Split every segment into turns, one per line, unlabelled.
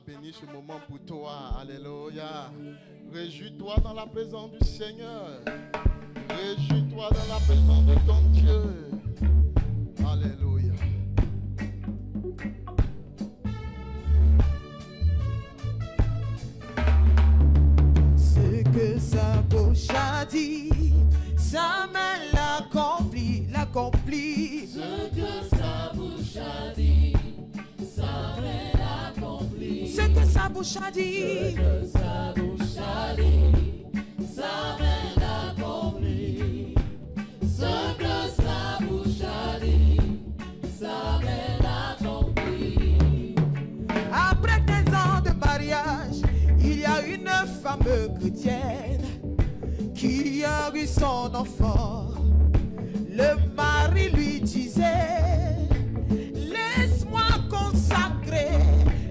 béni ce moment pour toi. Alléluia. Réjouis-toi dans la présence du Seigneur. Réjouis-toi dans la présence de ton Dieu. Alléluia.
Ce que sa bouche a dit, sa main l'accomplit, l'accomplit.
Ce que sa bouche a dit, sa main l'accomplit.
Ce que sa bouche a dit,
Ce que sa bouche a dit, sa main l'accomplit. Ce que sa bouche a dit, sa main l'accomplit.
après 15 ans de mariage, il y a une femme chrétienne qui a eu son enfant. Le mari lui disait, laisse-moi consacrer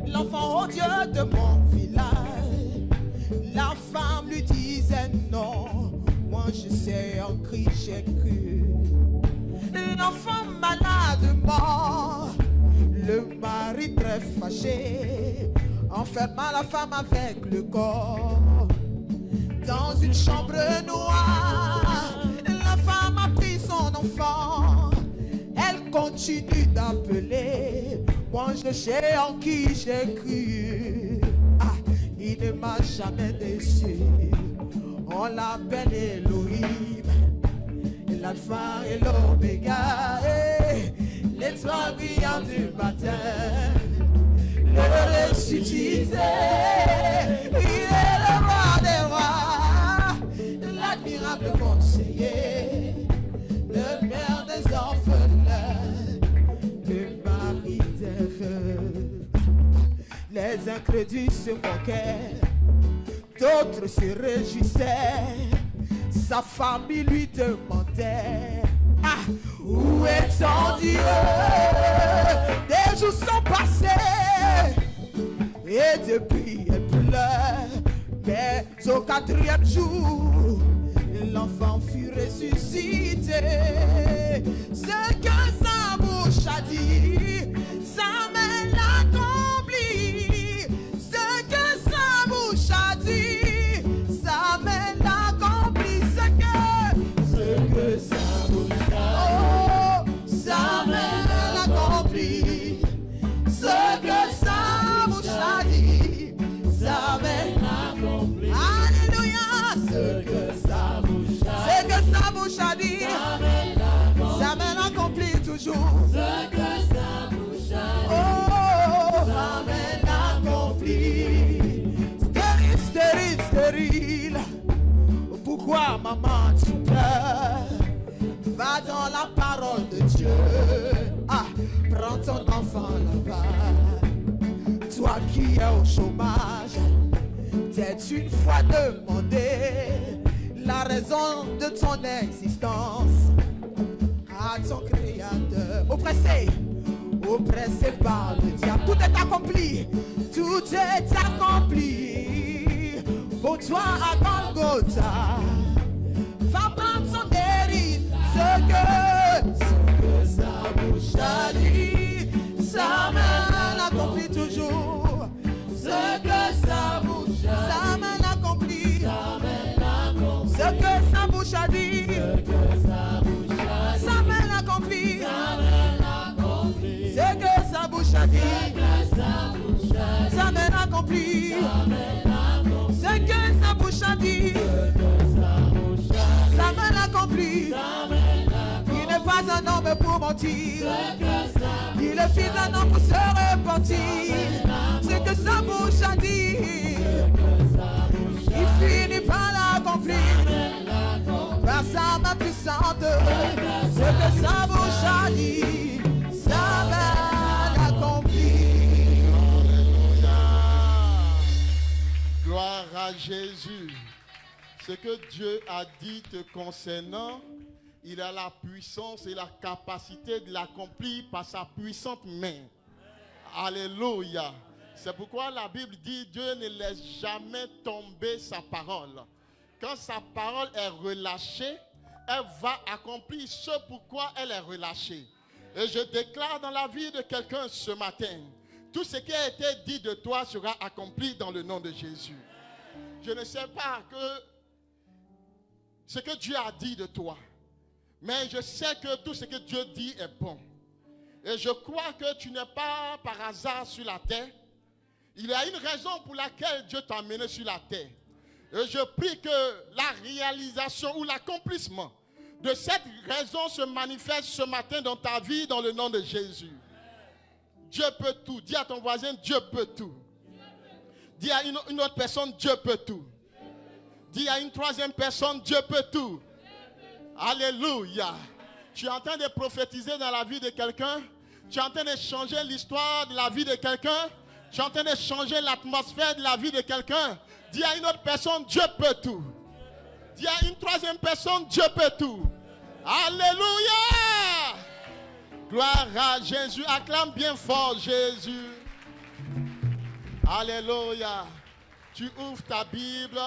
l'enfant au Dieu de mon village. La femme lui disait non, moi je sais en Christ j'ai cru. L'enfant malade mort, le mari très fâché enferma la femme avec le corps dans une chambre noire. La femme a pris son enfant, elle continue d'appeler, moi je sais en qui j'ai cru. Ah, il ne m'a jamais déçu. On l'appelle Elohim, l'alpha et l'oméga, l'étoile brillante du matin, le ressuscité. Il est le roi des rois, l'admirable conseiller, le père des orphelins, le mari des veuves. Les incrédules se moquaient, d'autres se réjouissaient. Sa famille lui demandait, ah, où est ton Dieu? Des jours sont passés et depuis elle pleure. Mais au 4e jour, l'enfant fut ressuscité. Ce que sa bouche a dit, sa main l'accomplit. Ce que sa bouche a dit, sa main l'accomplit.
Ce que sa bouche a
Oh,
dit,
sa main l'accomplit. Ce que sa bouche a dit, sa main
l'accomplit.
Alléluia.
Ce que sa bouche a
Ce que sa bouche a dit,
sa main l'accomplit.
sa main l'accomplit toujours.
Ce que sa bouche a dit,
Oh,
sa main l'accomplit.
stérile, stérile, stérile. Pourquoi maman tu pleures? Va dans la parole de Dieu. Ah, prends ton enfant là-bas. Toi qui es au chômage, t'es une fois demandé la raison de ton existence à ton créateur. Oppressé par le diable. Tout est accompli, tout est accompli pour toi à Golgotha. Va prendre son hérite. Ce que sa bouche a dit, sa main l'accomplit toujours. Ce que sa bouche a dit, sa main l'accomplit. Ce que sa bouche a dit, sa main l'accomplit. Ce que sa bouche a dit, sa main l'accomplit. Ce que sa bouche a dit, sa main l'accomplit. Il n'est pas un homme pour mentir, il est fils d'un homme pour se repentir. Ce que sa bouche a dit, il finit par l'accomplir par sa main puissante. Ce que sa bouche a dit, sa main l'accomplit.
Gloire à Jésus. Ce que Dieu a dit te concernant, il a la puissance et la capacité de l'accomplir par sa puissante main. Alléluia. C'est pourquoi la Bible dit Dieu ne laisse jamais tomber sa parole. Quand sa parole est relâchée, elle va accomplir ce pourquoi elle est relâchée. Et je déclare dans la vie de quelqu'un ce matin Tout ce qui a été dit de toi sera accompli dans le nom de Jésus. Je ne sais pas ce que Dieu a dit de toi, mais je sais que tout ce que Dieu dit est bon. Et je crois que tu n'es pas par hasard sur la terre. Il y a une raison pour laquelle Dieu t'a amené sur la terre. Et je prie que la réalisation ou l'accomplissement de cette raison se manifeste ce matin dans ta vie dans le nom de Jésus. Dieu peut tout. Dis à ton voisin, Dieu peut tout. Dis à une autre personne, Dieu peut tout. Dis à une troisième personne, Dieu peut tout. Alléluia. Tu es en train de prophétiser dans la vie de quelqu'un. Tu es en train de changer l'histoire de la vie de quelqu'un. Tu es en train de changer l'atmosphère de la vie de quelqu'un. Dis à une autre personne, Dieu peut tout. Dis à une troisième personne, Dieu peut tout. Alléluia. Gloire à Jésus. Acclame bien fort Jésus. Alléluia. Tu ouvres ta Bible.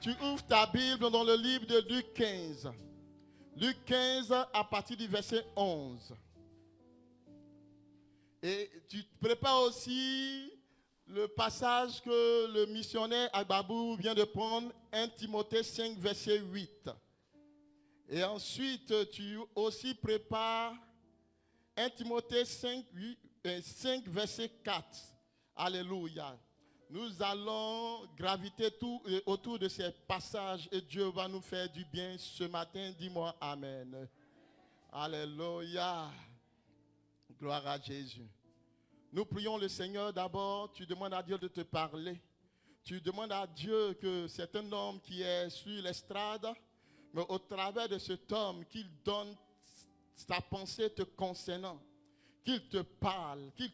Tu ouvres ta Bible dans le livre de Luc 15. Luc 15 à partir du verset 11. Et tu prépares aussi le passage que le missionnaire Agbabou vient de prendre, 1 Timothée 5, verset 8. Et ensuite, tu aussi prépares 1 Timothée 5, verset 4. Alléluia. Nous allons graviter tout autour de ces passages et Dieu va nous faire du bien ce matin. Dis-moi Amen. Alléluia. Gloire à Jésus. Nous prions le Seigneur d'abord. Tu demandes à Dieu de te parler. Tu demandes à Dieu que c'est un homme qui est sur l'estrade, mais au travers de cet homme, qu'il donne sa pensée te concernant. Qu'il te parle, qu'il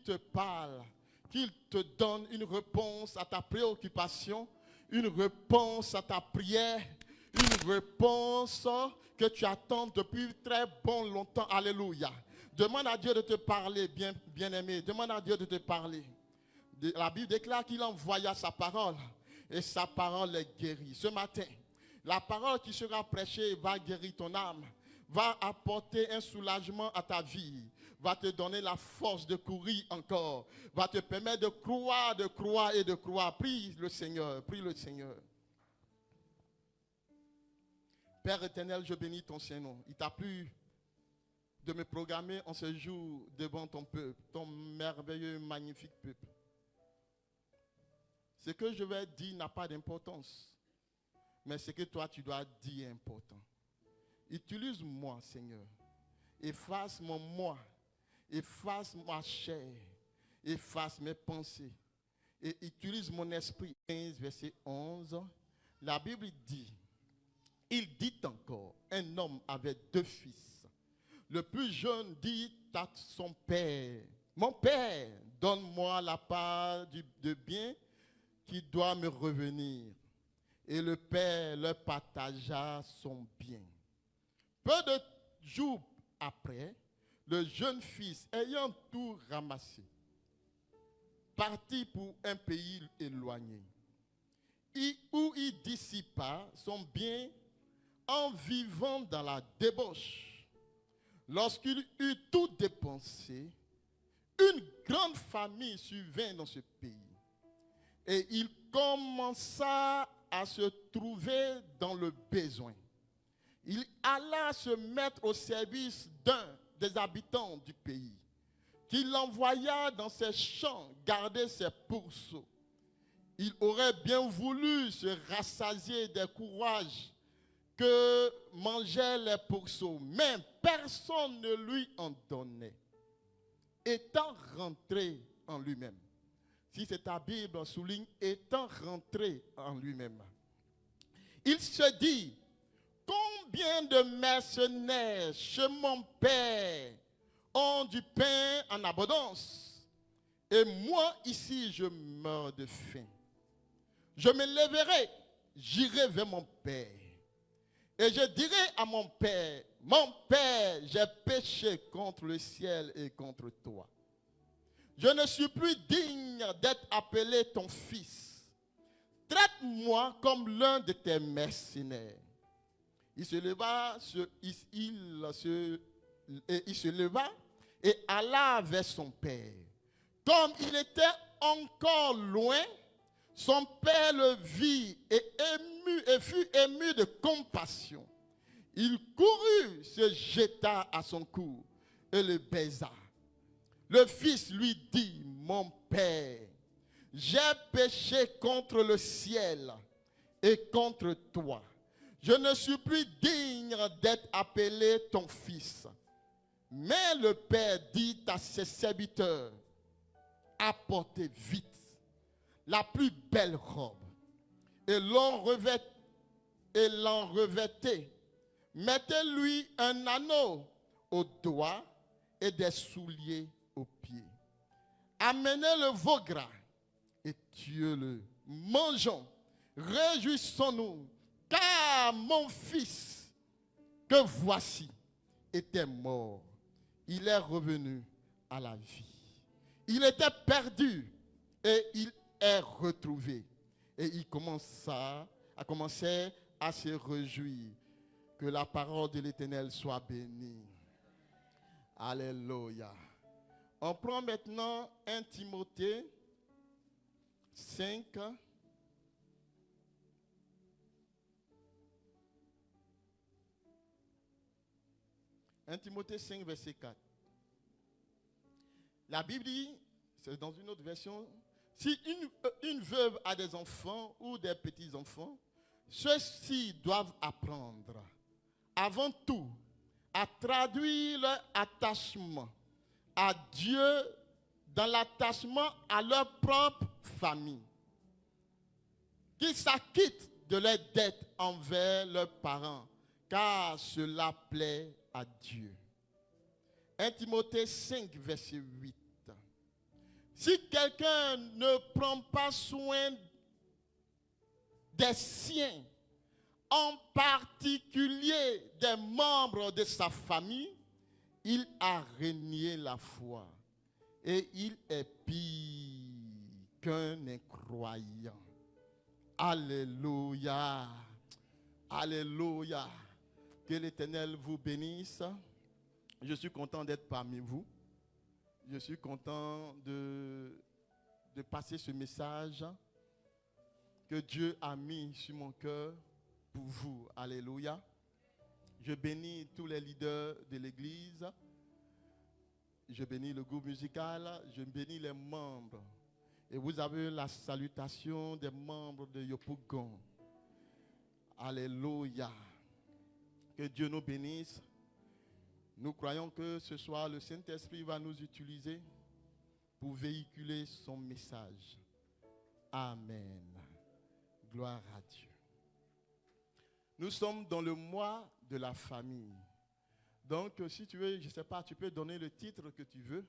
te donne une réponse à ta préoccupation, une réponse à ta prière, une réponse que tu attends depuis très longtemps. Alléluia. Demande à Dieu de te parler, bien-aimé. Demande à Dieu de te parler. La Bible déclare qu'il envoya sa parole et sa parole est guérie. Ce matin, la parole qui sera prêchée va guérir ton âme, va apporter un soulagement à ta vie, va te donner la force de courir encore, va te permettre de croire et de croire. Prie le Seigneur, prie le Seigneur. Père éternel, je bénis ton Saint-Nom. Il t'a plu de me programmer en ce jour devant ton peuple, ton merveilleux, magnifique peuple. Ce que je vais dire n'a pas d'importance, mais ce que toi tu dois dire est important. Utilise-moi, Seigneur. Efface mon moi. Efface ma chair. Efface mes pensées. Et utilise mon esprit. 15, verset 11. La Bible dit, il dit encore, un homme avait 2 fils. Le plus jeune dit à son père, mon père, donne-moi la part de bien qui doit me revenir. Et le père leur partagea son bien. Peu de jours après, le jeune fils, ayant tout ramassé, partit pour un pays éloigné, où il dissipa son bien en vivant dans la débauche. Lorsqu'il eut tout dépensé, une grande famine survint dans ce pays. Et il commença à se trouver dans le besoin. Il alla se mettre au service d'un des habitants du pays, qu'il envoya dans ses champs garder ses pourceaux. Il aurait bien voulu se rassasier des courrages que mangeaient les pourceaux, mais personne ne lui en donnait. Étant rentré en lui-même, si c'est ta Bible, souligne, étant rentré en lui-même, il se dit, combien de mercenaires chez mon père ont du pain en abondance, et moi ici je meurs de faim. Je me lèverai, j'irai vers mon père, et je dirai à mon père, j'ai péché contre le ciel et contre toi. Je ne suis plus digne d'être appelé ton fils. Traite-moi comme l'un de tes mercenaires. Il se leva et alla vers son père. Comme il était encore loin, son père le vit et fut ému de compassion. Il courut, se jeta à son cou et le baisa. Le fils lui dit, mon père, j'ai péché contre le ciel et contre toi. Je ne suis plus digne d'être appelé ton fils. Mais le père dit à ses serviteurs, apportez vite la plus belle robe et l'en revêtez. Mettez-lui un anneau au doigt et des souliers aux pieds. Amenez le veau gras et tuez-le. Mangeons, réjouissons-nous, car mon fils que voici était mort. Il est revenu à la vie. Il était perdu et il est retrouvé. Et il commençait à se réjouir. Que la parole de l'Éternel soit bénie. Alléluia. On prend maintenant 1 Timothée 5. 1 Timothée 5, verset 4. La Bible dit, c'est dans une autre version, si une veuve a des enfants ou des petits-enfants, ceux-ci doivent apprendre, avant tout, à traduire leur attachement à Dieu dans l'attachement à leur propre famille. Qu'ils s'acquittent de leurs dettes envers leurs parents, car cela plaît à Dieu. 1 Timothée 5, verset 8. Si quelqu'un ne prend pas soin des siens, en particulier des membres de sa famille, il a renié la foi et il est pire qu'un incroyant. Alléluia. Alléluia. Que l'Éternel vous bénisse. Je suis content d'être parmi vous. Je suis content de passer ce message que Dieu a mis sur mon cœur pour vous. Alléluia. Je bénis tous les leaders de l'église. Je bénis le groupe musical. Je bénis les membres. Et vous avez la salutation des membres de Yopougon. Alléluia. Que Dieu nous bénisse. Nous croyons que ce soir, le Saint-Esprit va nous utiliser pour véhiculer son message. Amen. Gloire à Dieu. Nous sommes dans le mois de la famille. Donc, si tu veux, je ne sais pas, tu peux donner le titre que tu veux.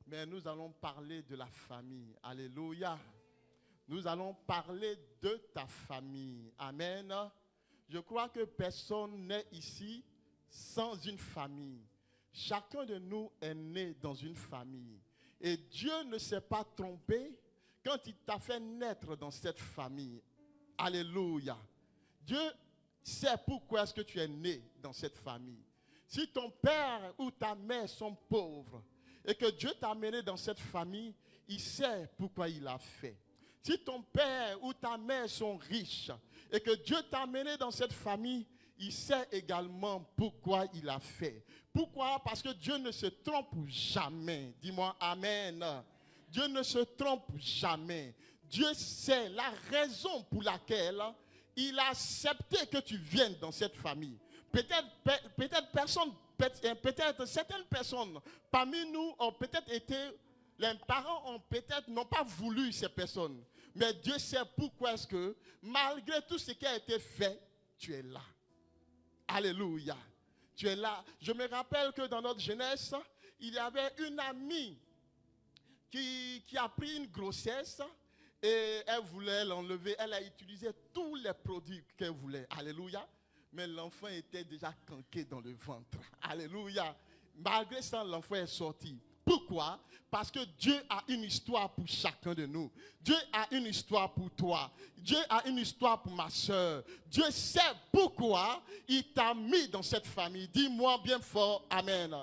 Mais nous allons parler de la famille. Alléluia. Nous allons parler de ta famille. Amen. Je crois que personne n'est ici sans une famille. Chacun de nous est né dans une famille. Et Dieu ne s'est pas trompé quand il t'a fait naître dans cette famille. Alléluia. Dieu sait pourquoi est-ce que tu es né dans cette famille. Si ton père ou ta mère sont pauvres et que Dieu t'a amené dans cette famille, il sait pourquoi il l'a fait. Si ton père ou ta mère sont riches et que Dieu t'a amené dans cette famille, il sait également pourquoi il a fait. Pourquoi? Parce que Dieu ne se trompe jamais. Dis-moi amen. Dieu ne se trompe jamais. Dieu sait la raison pour laquelle il a accepté que tu viennes dans cette famille. Peut-être certaines personnes parmi nous ont peut-être été, les parents ont peut-être n'ont pas voulu ces personnes. Mais Dieu sait pourquoi est-ce que, malgré tout ce qui a été fait, tu es là. Alléluia. Tu es là. Je me rappelle que dans notre jeunesse, il y avait une amie qui a pris une grossesse et elle voulait l'enlever. Elle a utilisé tous les produits qu'elle voulait. Alléluia. Mais l'enfant était déjà canqué dans le ventre. Alléluia. Malgré ça, l'enfant est sorti. Pourquoi? Parce que Dieu a une histoire pour chacun de nous. Dieu a une histoire pour toi. Dieu a une histoire pour ma soeur. Dieu sait pourquoi il t'a mis dans cette famille. Dis-moi bien fort, amen.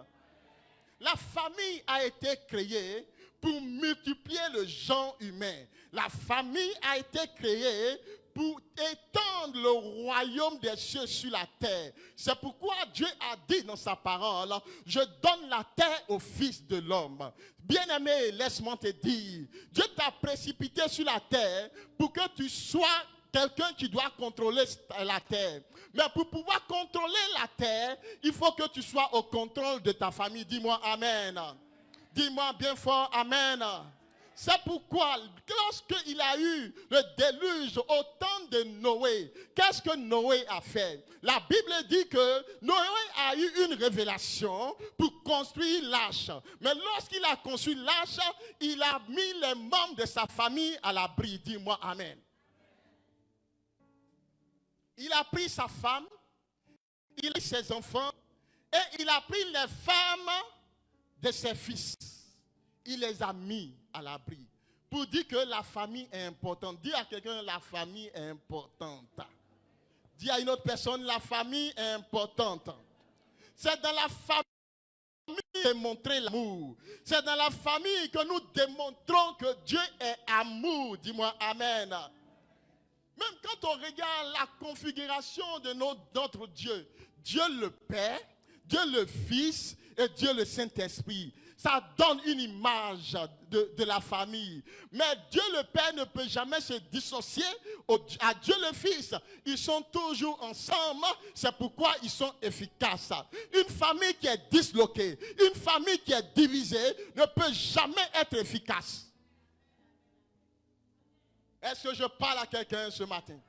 La famille a été créée pour multiplier le genre humain. La famille a été créée pour étendre le royaume des cieux sur la terre. C'est pourquoi Dieu a dit dans sa parole, je donne la terre au Fils de l'homme. Bien-aimé, laisse-moi te dire, Dieu t'a précipité sur la terre pour que tu sois quelqu'un qui doit contrôler la terre. Mais pour pouvoir contrôler la terre, il faut que tu sois au contrôle de ta famille. Dis-moi Amen. Dis-moi bien fort Amen. C'est pourquoi, lorsqu'il a eu le déluge au temps de Noé, qu'est-ce que Noé a fait? La Bible dit que Noé a eu une révélation pour construire l'arche. Mais lorsqu'il a construit l'arche, il a mis les membres de sa famille à l'abri. Dis-moi Amen. Il a pris sa femme, il a pris ses enfants, et il a pris les femmes de ses fils. Il les a mis à l'abri. Pour dire que la famille est importante. Dis à quelqu'un, la famille est importante. Dis à une autre personne, la famille est importante. C'est dans la famille de démontrer l'amour. C'est dans la famille que nous démontrons que Dieu est amour. Dis-moi Amen. Même quand on regarde la configuration de notre Dieu, Dieu le Père, Dieu le Fils et Dieu le Saint-Esprit. Ça donne une image de la famille. Mais Dieu le Père ne peut jamais se dissocier à Dieu le Fils. Ils sont toujours ensemble. C'est pourquoi ils sont efficaces. Une famille qui est disloquée, une famille qui est divisée ne peut jamais être efficace. Est-ce que je parle à quelqu'un ce matin?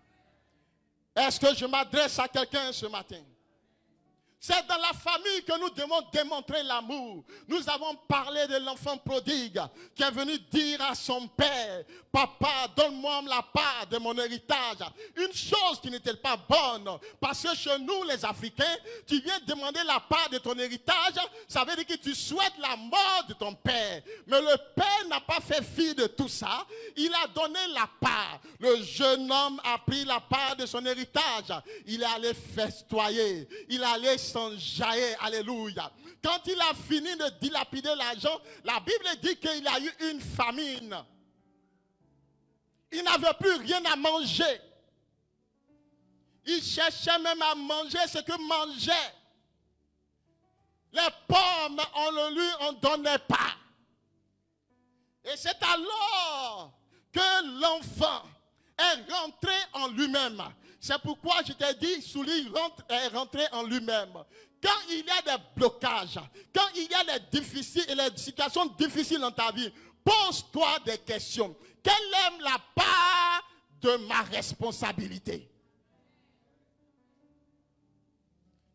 Est-ce que je m'adresse à quelqu'un ce matin? C'est dans la famille que nous devons démontrer l'amour. Nous avons parlé de l'enfant prodigue qui est venu dire à son père, papa, donne-moi la part de mon héritage. Une chose qui n'était pas bonne, parce que chez nous les Africains, tu viens demander la part de ton héritage, ça veut dire que tu souhaites la mort de ton père. Mais le père n'a pas fait fi de tout ça, il a donné la part. Le jeune homme a pris la part de son héritage, il est allé festoyer, il est allé s'enjailler, alléluia. Quand il a fini de dilapider l'argent, la Bible dit qu'il a eu une famine. Il n'avait plus rien à manger. Il cherchait même à manger ce que mangeait. Les pommes, on le lui en donnait pas. Et c'est alors que l'enfant est rentré en lui-même. C'est pourquoi je t'ai dit, Souli est rentré en lui-même. Quand il y a des blocages, quand il y a des situations difficiles dans ta vie, pose-toi des questions. Quelle est la part de ma responsabilité?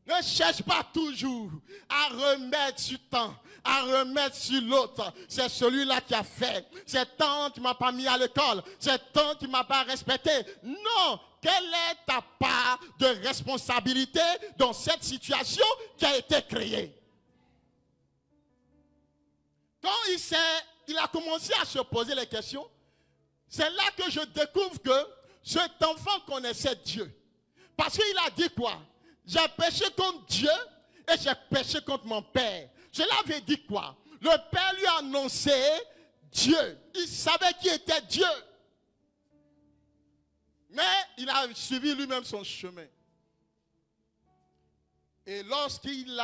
Ne cherche pas toujours à remettre sur temps, à remettre sur l'autre. C'est celui-là qui a fait. C'est tant qui ne m'a pas mis à l'école. C'est tant qui ne m'a pas respecté. Non! Quelle est ta part de responsabilité dans cette situation qui a été créée? Quand il a commencé à se poser les questions, c'est là que je découvre que cet enfant connaissait Dieu. Parce qu'il a dit quoi? J'ai péché contre Dieu et j'ai péché contre mon père. Cela veut dire quoi? Le père lui a annoncé Dieu. Il savait qui était Dieu. Mais il a suivi lui-même son chemin. Et lorsqu'il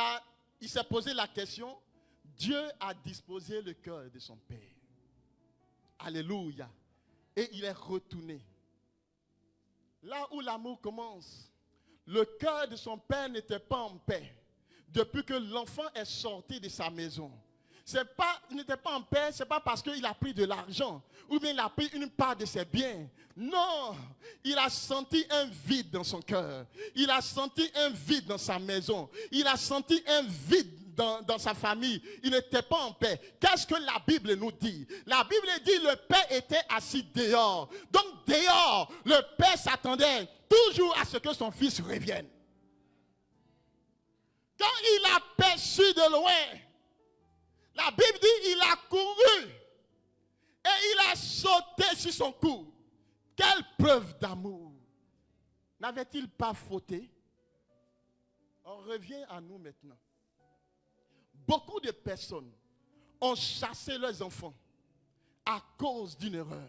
s'est posé la question, Dieu a disposé le cœur de son père. Alléluia. Et il est retourné. Là où l'amour commence, le cœur de son père n'était pas en paix. Depuis que l'enfant est sorti de sa maison. Il n'était pas en paix, ce n'est pas parce qu'il a pris de l'argent ou bien il a pris une part de ses biens. Non, il a senti un vide dans son cœur. Il a senti un vide dans sa maison. Il a senti un vide dans sa famille. Il n'était pas en paix. Qu'est-ce que la Bible nous dit? La Bible dit le père était assis dehors. Donc dehors, le père s'attendait toujours à ce que son fils revienne. Quand il a perçu de loin, la Bible dit il a couru et il a sauté sur son cou. Quelle preuve d'amour! N'avait-il pas fauté? On revient à nous maintenant. Beaucoup de personnes ont chassé leurs enfants à cause d'une erreur.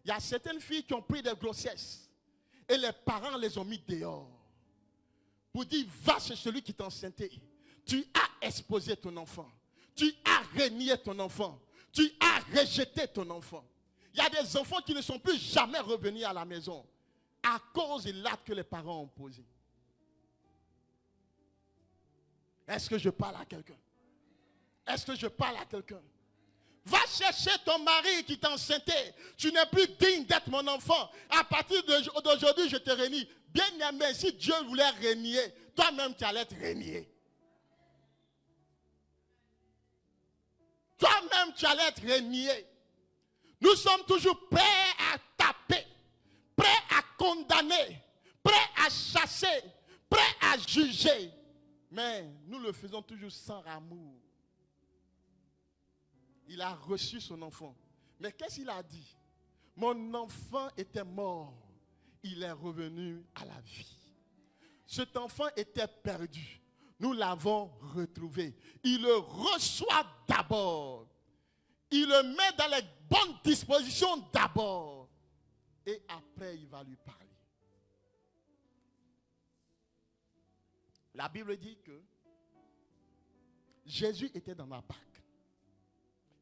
Il y a certaines filles qui ont pris des grossesses et les parents les ont mis dehors pour dire, va chez celui qui t'a enceinté. Tu as exposé ton enfant. Tu as renié ton enfant. Tu as rejeté ton enfant. Il y a des enfants qui ne sont plus jamais revenus à la maison à cause de l'acte que les parents ont posé. Est-ce que je parle à quelqu'un? Est-ce que je parle à quelqu'un? Va chercher ton mari qui t'a enceinté. Tu n'es plus digne d'être mon enfant. À partir d'aujourd'hui, je te renie. Bien aimé, si Dieu voulait renier, toi-même tu allais être renié. Toi-même tu allais être renié. Nous sommes toujours prêts à taper, prêts à condamner, prêts à chasser, prêts à juger. Mais nous le faisons toujours sans amour. Il a reçu son enfant. Mais qu'est-ce qu'il a dit? Mon enfant était mort. Il est revenu à la vie. Cet enfant était perdu. Nous l'avons retrouvé. Il le reçoit d'abord. Il le met dans les bonnes dispositions d'abord. Et après, il va lui parler. La Bible dit que Jésus était dans la barque.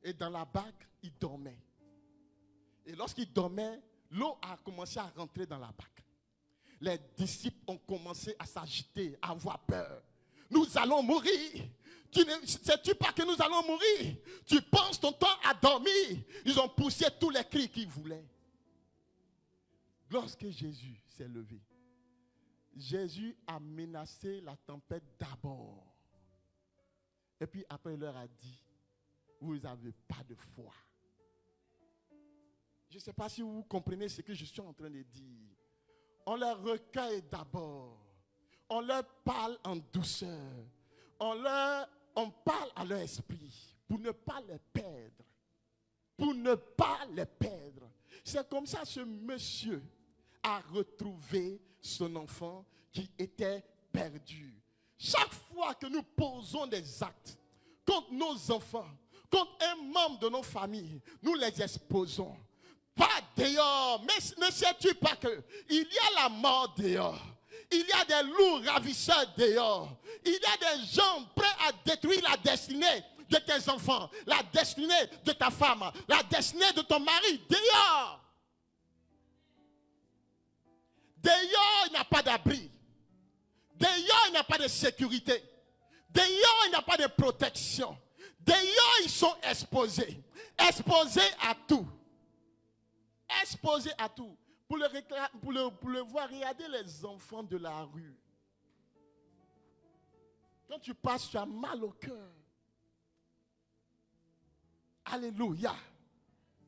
Et dans la barque, il dormait. Et lorsqu'il dormait, l'eau a commencé à rentrer dans la barque. Les disciples ont commencé à s'agiter, à avoir peur. Nous allons mourir. Sais-tu pas que nous allons mourir? Tu penses ton temps à dormir? Ils ont poussé tous les cris qu'ils voulaient. Lorsque Jésus s'est levé, Jésus a menacé la tempête d'abord. Et puis après, il leur a dit, vous n'avez pas de foi. Je ne sais pas si vous comprenez ce que je suis en train de dire. On leur recueille d'abord. On leur parle en douceur. On parle à leur esprit pour ne pas les perdre. Pour ne pas les perdre. C'est comme ça que ce monsieur a retrouvé son enfant qui était perdu. Chaque fois que nous posons des actes contre nos enfants, contre un membre de nos familles, nous les exposons. Pas dehors. Mais ne sais-tu pas qu'il y a la mort dehors? Il y a des loups ravisseurs dehors. Il y a des gens prêts à détruire la destinée de tes enfants, la destinée de ta femme, la destinée de ton mari. Dehors. Dehors, il n'y a pas d'abri. Dehors, il n'y a pas de sécurité. Dehors, il n'y a pas de protection. Dehors, ils sont exposés. Exposés à tout. Exposés à tout. Pour le voir, regardez les enfants de la rue. Quand tu passes, tu as mal au cœur. Alléluia.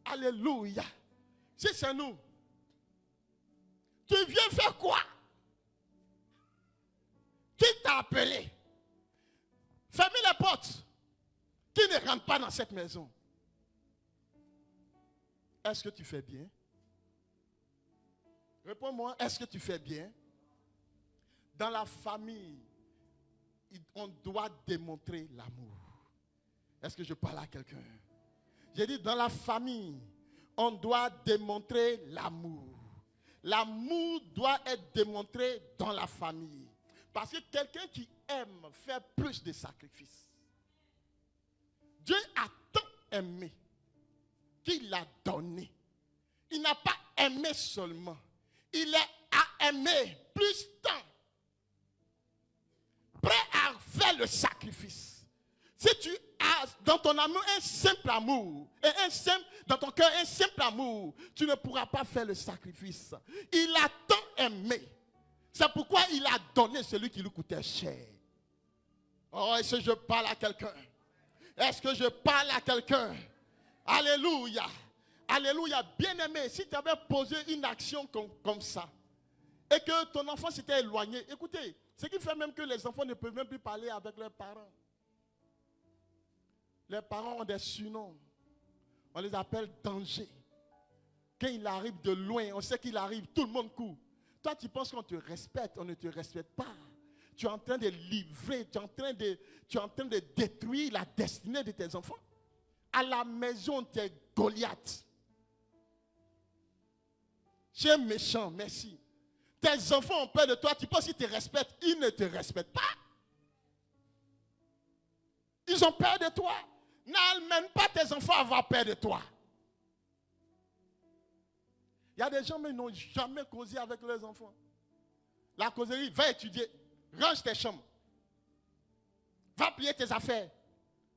Alléluia. C'est nous. Tu viens faire quoi? Qui t'a appelé? Fermez les portes. Qui ne rentre pas dans cette maison? Est-ce que tu fais bien? Réponds-moi, est-ce que tu fais bien? Dans la famille, on doit démontrer l'amour. Est-ce que je parle à quelqu'un? J'ai dit, dans la famille, on doit démontrer l'amour. L'amour doit être démontré dans la famille. Parce que quelqu'un qui aime fait plus de sacrifices. Dieu a tant aimé qu'il l'a donné. Il n'a pas aimé seulement. Il a aimé plus tant. Prêt à faire le sacrifice. Si tu as dans ton amour un simple amour, et dans ton cœur un simple amour, tu ne pourras pas faire le sacrifice. Il a tant aimé. C'est pourquoi il a donné celui qui lui coûtait cher. Oh, est-ce que je parle à quelqu'un? Est-ce que je parle à quelqu'un? Alléluia. Alléluia. Bien-aimé, si tu avais posé une action comme ça, et que ton enfant s'était éloigné, écoutez, ce qui fait même que les enfants ne peuvent même plus parler avec leurs parents. Les parents ont des surnoms. On les appelle danger. Quand il arrive de loin, on sait qu'il arrive, tout le monde court. Toi, tu penses qu'on te respecte, on ne te respecte pas. Tu es en train de livrer, tu es en train de détruire la destinée de tes enfants. À la maison, tu es Goliath. Tu es méchant, merci. Tes enfants ont peur de toi, tu penses qu'ils te respectent, ils ne te respectent pas. Ils ont peur de toi. N'amène pas tes enfants à avoir peur de toi. Il y a des gens qui n'ont jamais causé avec leurs enfants. La causerie, va étudier, range tes chambres, va plier tes affaires,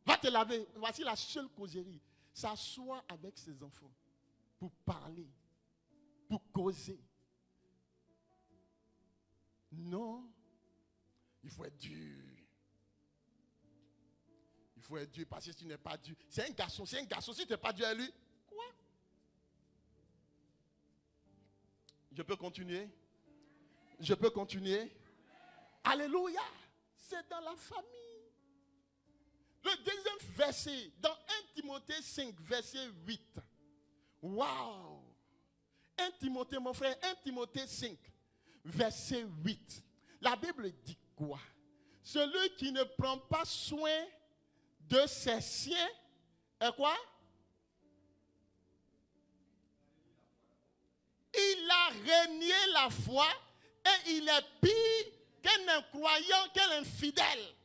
va te laver. Voici la seule causerie. S'asseoir avec ses enfants pour parler, pour causer. Non, il faut être dur. Il faut être dur parce que si tu n'es pas dur, c'est un garçon. Si tu n'es pas dur à lui, quoi? Je peux continuer? Je peux continuer? Alléluia! C'est dans la famille. Le deuxième verset, dans 1 Timothée 5, verset 8. Waouh! 1 Timothée, mon frère, 1 Timothée 5, verset 8. La Bible dit quoi? Celui qui ne prend pas soin de ses siens est quoi? Il a renié la foi et il est pire qu'un incroyant, qu'un infidèle.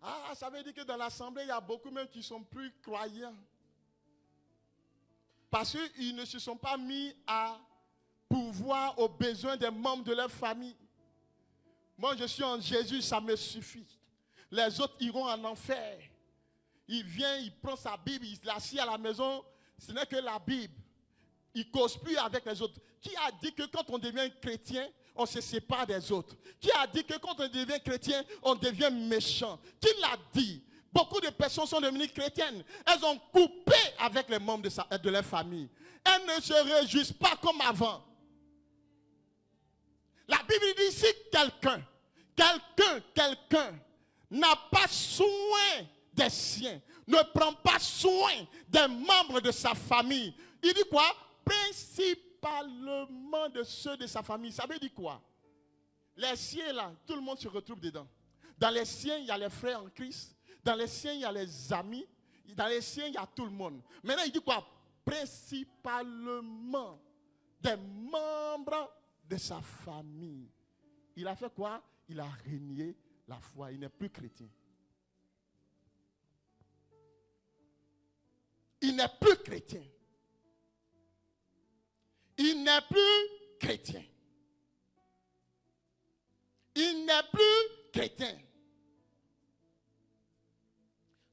Ah, ça veut dire que dans l'assemblée, il y a beaucoup même qui sont plus croyants. Parce qu'ils ne se sont pas mis à pourvoir aux besoins des membres de leur famille. Moi, je suis en Jésus, ça me suffit. Les autres iront en enfer. Il vient, il prend sa Bible, il l'assied à la maison. Ce n'est que la Bible. Il ne cause plus avec les autres. Qui a dit que quand on devient chrétien, on se sépare des autres? Qui a dit que quand on devient chrétien, on devient méchant? Qui l'a dit? Beaucoup de personnes sont devenues chrétiennes. Elles ont coupé avec les membres de leur famille. Elles ne se réjouissent pas comme avant. La Bible dit si quelqu'un n'a pas soin des siens, ne prend pas soin des membres de sa famille, il dit quoi? Principalement de ceux de sa famille. Ça veut dire quoi? Les siens là, tout le monde se retrouve dedans. Dans les siens, il y a les frères en Christ. Dans les siens, il y a les amis. Dans les siens, il y a tout le monde. Maintenant, il dit quoi? Principalement des membres de sa famille. Il a fait quoi? Il a renié la foi. Il n'est plus chrétien. Il n'est plus chrétien. Il n'est plus chrétien. Il n'est plus chrétien.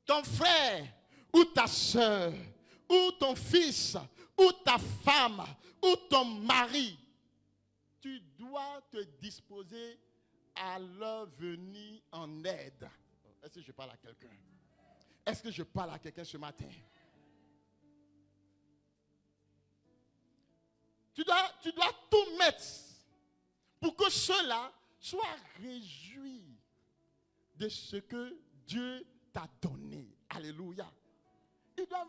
Ton frère ou ta soeur ou ton fils ou ta femme ou ton mari, tu dois te disposer à leur venir en aide. Est-ce que je parle à quelqu'un? Est-ce que je parle à quelqu'un ce matin? Tu dois tout mettre pour que ceux-là soient réjouis de ce que Dieu t'a donné. Alléluia. Ils doivent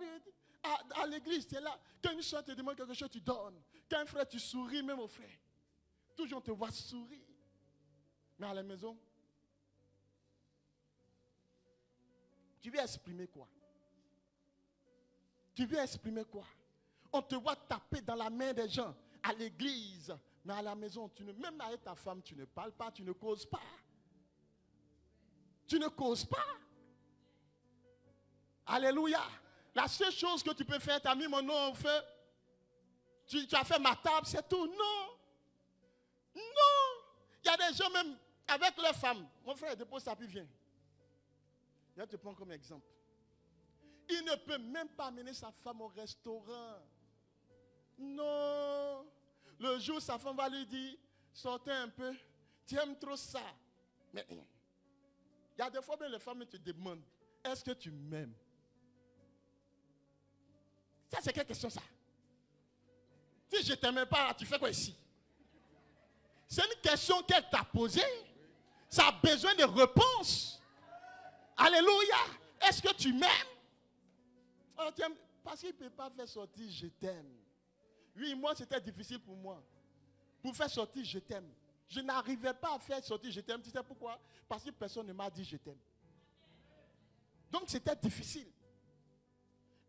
à l'église, tu es là. Quand une soeur te demande quelque chose, tu donnes. Quand un frère, tu souris même au frère. Toujours on te voit sourire. Mais à la maison, tu veux exprimer quoi? Tu veux exprimer quoi? On te voit taper dans la main des gens à l'église. Mais à la maison, même avec ta femme, tu ne parles pas, tu ne causes pas. Tu ne causes pas. Alléluia. La seule chose que tu peux faire, tu as mis mon nom au feu. Tu as fait ma table, c'est tout. Non. Non. Il y a des gens même avec leurs femmes. Mon frère, dépose ça, puis viens. Je te prends comme exemple. Il ne peut même pas amener sa femme au restaurant. Non. Le jour où sa femme va lui dire, sortez un peu, tu aimes trop ça. Mais il y a des fois même les femmes te demandent, est-ce que tu m'aimes? Ça c'est quelle question ça? Si je ne t'aimais pas, tu fais quoi ici? C'est une question qu'elle t'a posée. Ça a besoin de réponse. Alléluia. Est-ce que tu m'aimes? Oh, parce qu'il ne peut pas faire sortir je t'aime. Oui, moi c'était difficile pour moi. Pour faire sortir je t'aime. Je n'arrivais pas à faire sortir je t'aime. Tu sais pourquoi? Parce que personne ne m'a dit je t'aime. Donc c'était difficile.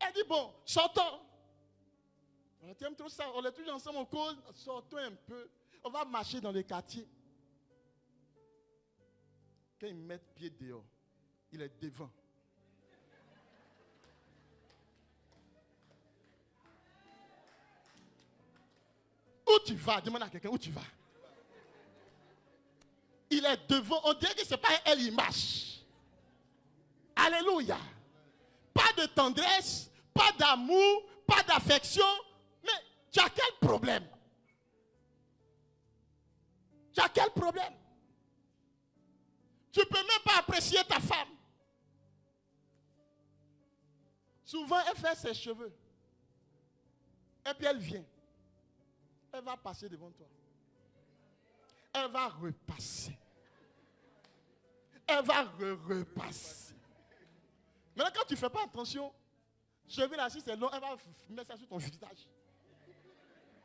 Elle dit, bon, sortons. On aime trop ça, on est toujours ensemble, on cause, sortons un peu. On va marcher dans les quartiers. Quand ils mettent pied dehors, il est devant. Où tu vas? Demande à quelqu'un, où tu vas? Il est devant. On dirait que ce n'est pas elle, il marche. Alléluia. Pas de tendresse, pas d'amour, pas d'affection. Mais tu as quel problème? Tu as quel problème? Tu ne peux même pas apprécier ta femme. Souvent, elle fait ses cheveux. Et puis elle vient. Elle va passer devant toi. Elle va repasser. Elle va repasser. Maintenant, quand tu ne fais pas attention, cheveux là, si c'est long, elle va mettre ça sur ton visage.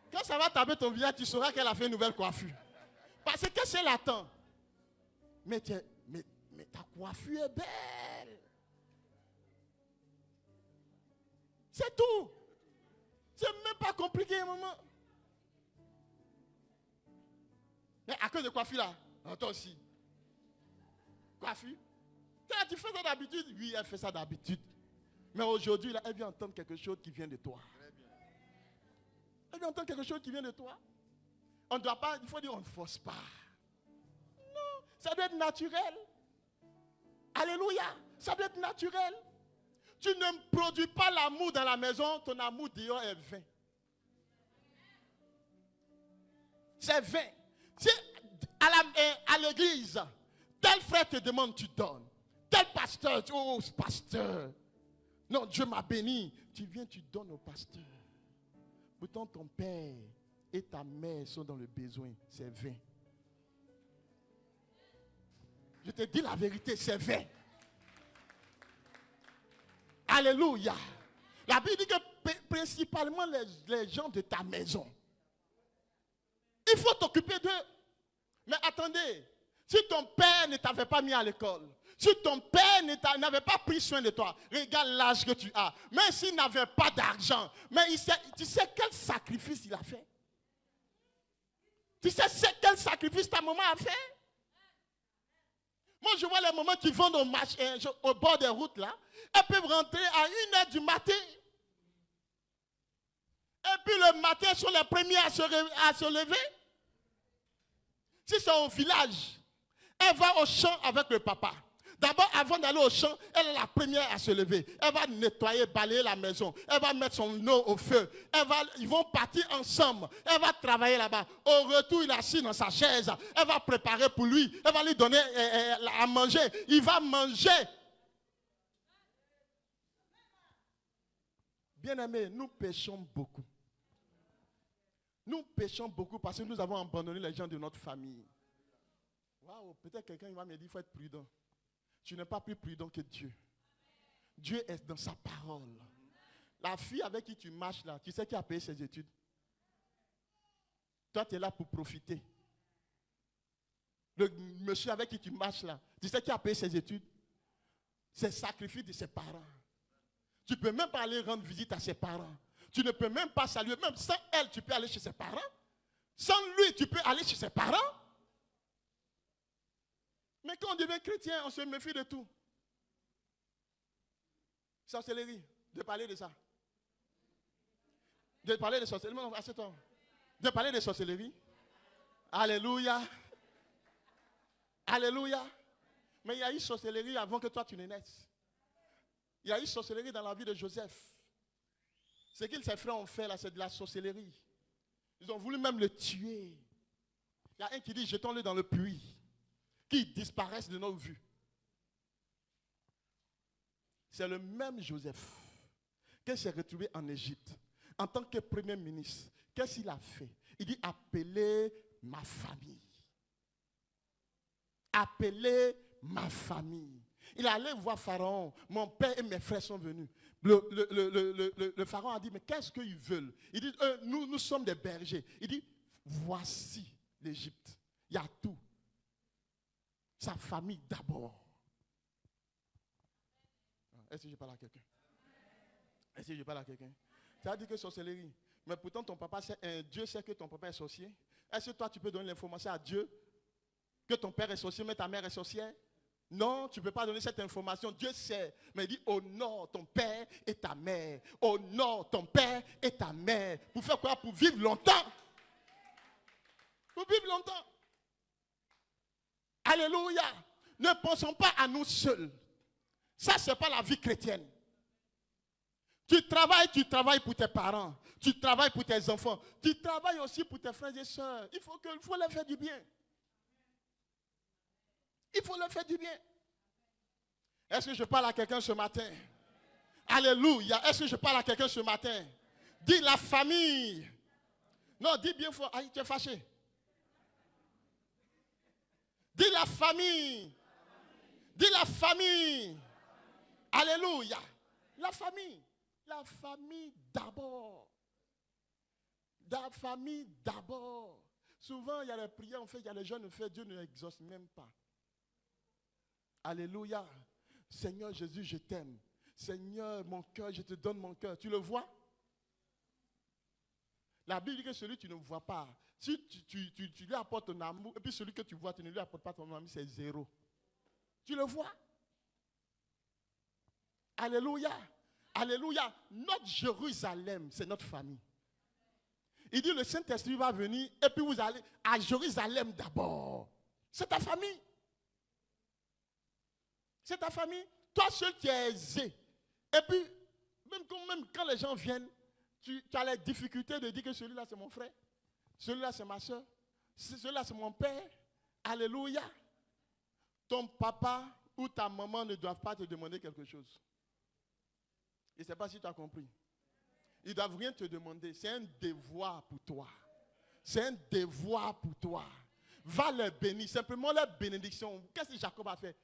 Quand ça va taper ton visage, tu sauras qu'elle a fait une nouvelle coiffure. Parce que qu'est-ce qu'elle attend? Mais ta coiffure est belle. C'est tout. C'est même pas compliqué, maman. Mais à cause de coiffure là, toi aussi. Coiffure. Tu fais ça d'habitude? Oui, elle fait ça d'habitude. Mais aujourd'hui, là, elle vient entendre quelque chose qui vient de toi. Elle vient entendre quelque chose qui vient de toi. On ne doit pas, il faut dire on ne force pas. Non, ça doit être naturel. Alléluia, ça doit être naturel. Tu ne produis pas l'amour dans la maison, ton amour dehors est vain. C'est vain. Si à l'église, tel frère te demande, tu donnes. Tel pasteur, oh pasteur. Non, Dieu m'a béni. Tu viens, tu donnes au pasteur. Pourtant, ton père et ta mère sont dans le besoin. C'est vain. Je te dis la vérité, c'est vain. Alléluia. La Bible dit que principalement les gens de ta maison. Il faut t'occuper d'eux. Mais attendez, si ton père ne t'avait pas mis à l'école, si ton père n'avait pas pris soin de toi, regarde l'âge que tu as. Mais s'il n'avait pas d'argent, mais tu sais quel sacrifice il a fait? Tu sais quel sacrifice ta maman a fait? Moi, je vois les mamans qui vont au bord des routes là. Elles peuvent rentrer à 1h du matin. Et puis le matin, sont les premiers à se lever. Si c'est au village, elle va au champ avec le papa. D'abord, avant d'aller au champ, elle est la première à se lever. Elle va nettoyer, balayer la maison. Elle va mettre son eau au feu. Ils vont partir ensemble. Elle va travailler là-bas. Au retour, il est assis dans sa chaise. Elle va préparer pour lui. Elle va lui donner à manger. Il va manger. Bien-aimés, nous péchons beaucoup. Nous péchons beaucoup parce que nous avons abandonné les gens de notre famille. Waouh, peut-être quelqu'un va me dire qu'il faut être prudent. Tu n'es pas plus prudent que Dieu. Dieu est dans sa parole. La fille avec qui tu marches là, tu sais qui a payé ses études? Toi, tu es là pour profiter. Le monsieur avec qui tu marches là, tu sais qui a payé ses études? C'est le sacrifice de ses parents. Tu ne peux même pas aller rendre visite à ses parents. Tu ne peux même pas saluer. Même sans elle, tu peux aller chez ses parents. Sans lui, tu peux aller chez ses parents. Mais quand on devient chrétien, on se méfie de tout. Sorcellerie, de parler de ça. De parler de sorcellerie. Non, assieds-toi. De parler de sorcellerie. Alléluia. Alléluia. Mais il y a eu sorcellerie avant que toi tu ne naisses. Il y a eu sorcellerie dans la vie de Joseph. Ce que ses frères ont fait là, c'est de la sorcellerie. Ils ont voulu même le tuer. Il y a un qui dit, jetons-le dans le puits. Qu'il disparaisse de nos vues. C'est le même Joseph qui s'est retrouvé en Égypte en tant que premier ministre. Qu'est-ce qu'il a fait? Il dit, appelez ma famille. Appelez ma famille. Il est allé voir Pharaon. Mon père et mes frères sont venus. Le Pharaon a dit, mais qu'est-ce qu'ils veulent? Il dit, nous sommes des bergers. Il dit, voici l'Égypte. Il y a tout. Sa famille d'abord. Est-ce que je parle à quelqu'un? Est-ce que je parle à quelqu'un? Tu as dit que sorcellerie. Mais pourtant, ton papa, Dieu sait que ton papa est sorcier. Est-ce que toi, tu peux donner l'information à Dieu que ton père est sorcier, mais ta mère est sorcière? Non, tu ne peux pas donner cette information. Dieu sait. Mais il dit, honore ton père et ta mère. Honore ton père et ta mère. Pour faire quoi? Pour vivre longtemps. Pour vivre longtemps. Alléluia. Ne pensons pas à nous seuls. Ça, ce n'est pas la vie chrétienne. Tu travailles pour tes parents. Tu travailles pour tes enfants. Tu travailles aussi pour tes frères et sœurs. Il faut leur faire du bien. Il faut leur faire du bien. Est-ce que je parle à quelqu'un ce matin? Alléluia. Est-ce que je parle à quelqu'un ce matin? Dis la famille. Non, dis bien fort. Aïe, tu es fâché. Dis la famille. Dis la famille. Alléluia. La famille. La famille d'abord. La famille d'abord. Souvent, il y a les prières, on fait, il y a les jeûnes, on fait, Dieu ne exauce même pas. Alléluia. Seigneur Jésus, je t'aime. Seigneur, mon cœur, je te donne mon cœur. Tu le vois? La Bible dit que celui que tu ne vois pas, si tu lui apportes ton amour, et puis celui que tu vois, tu ne lui apportes pas ton amour, c'est zéro. Tu le vois? Alléluia. Alléluia. Notre Jérusalem, c'est notre famille. Il dit le Saint-Esprit va venir et puis vous allez à Jérusalem d'abord. C'est ta famille. C'est ta famille. Toi seul tu es aisé. Et puis, même quand les gens viennent, tu as la difficulté de dire que celui-là c'est mon frère. Celui-là c'est ma soeur. Celui-là c'est mon père. Alléluia. Ton papa ou ta maman ne doivent pas te demander quelque chose. Je ne sais pas si tu as compris. Ils ne doivent rien te demander. C'est un devoir pour toi. C'est un devoir pour toi. Va les bénir. Simplement leur bénédiction. Qu'est-ce que Jacob a fait?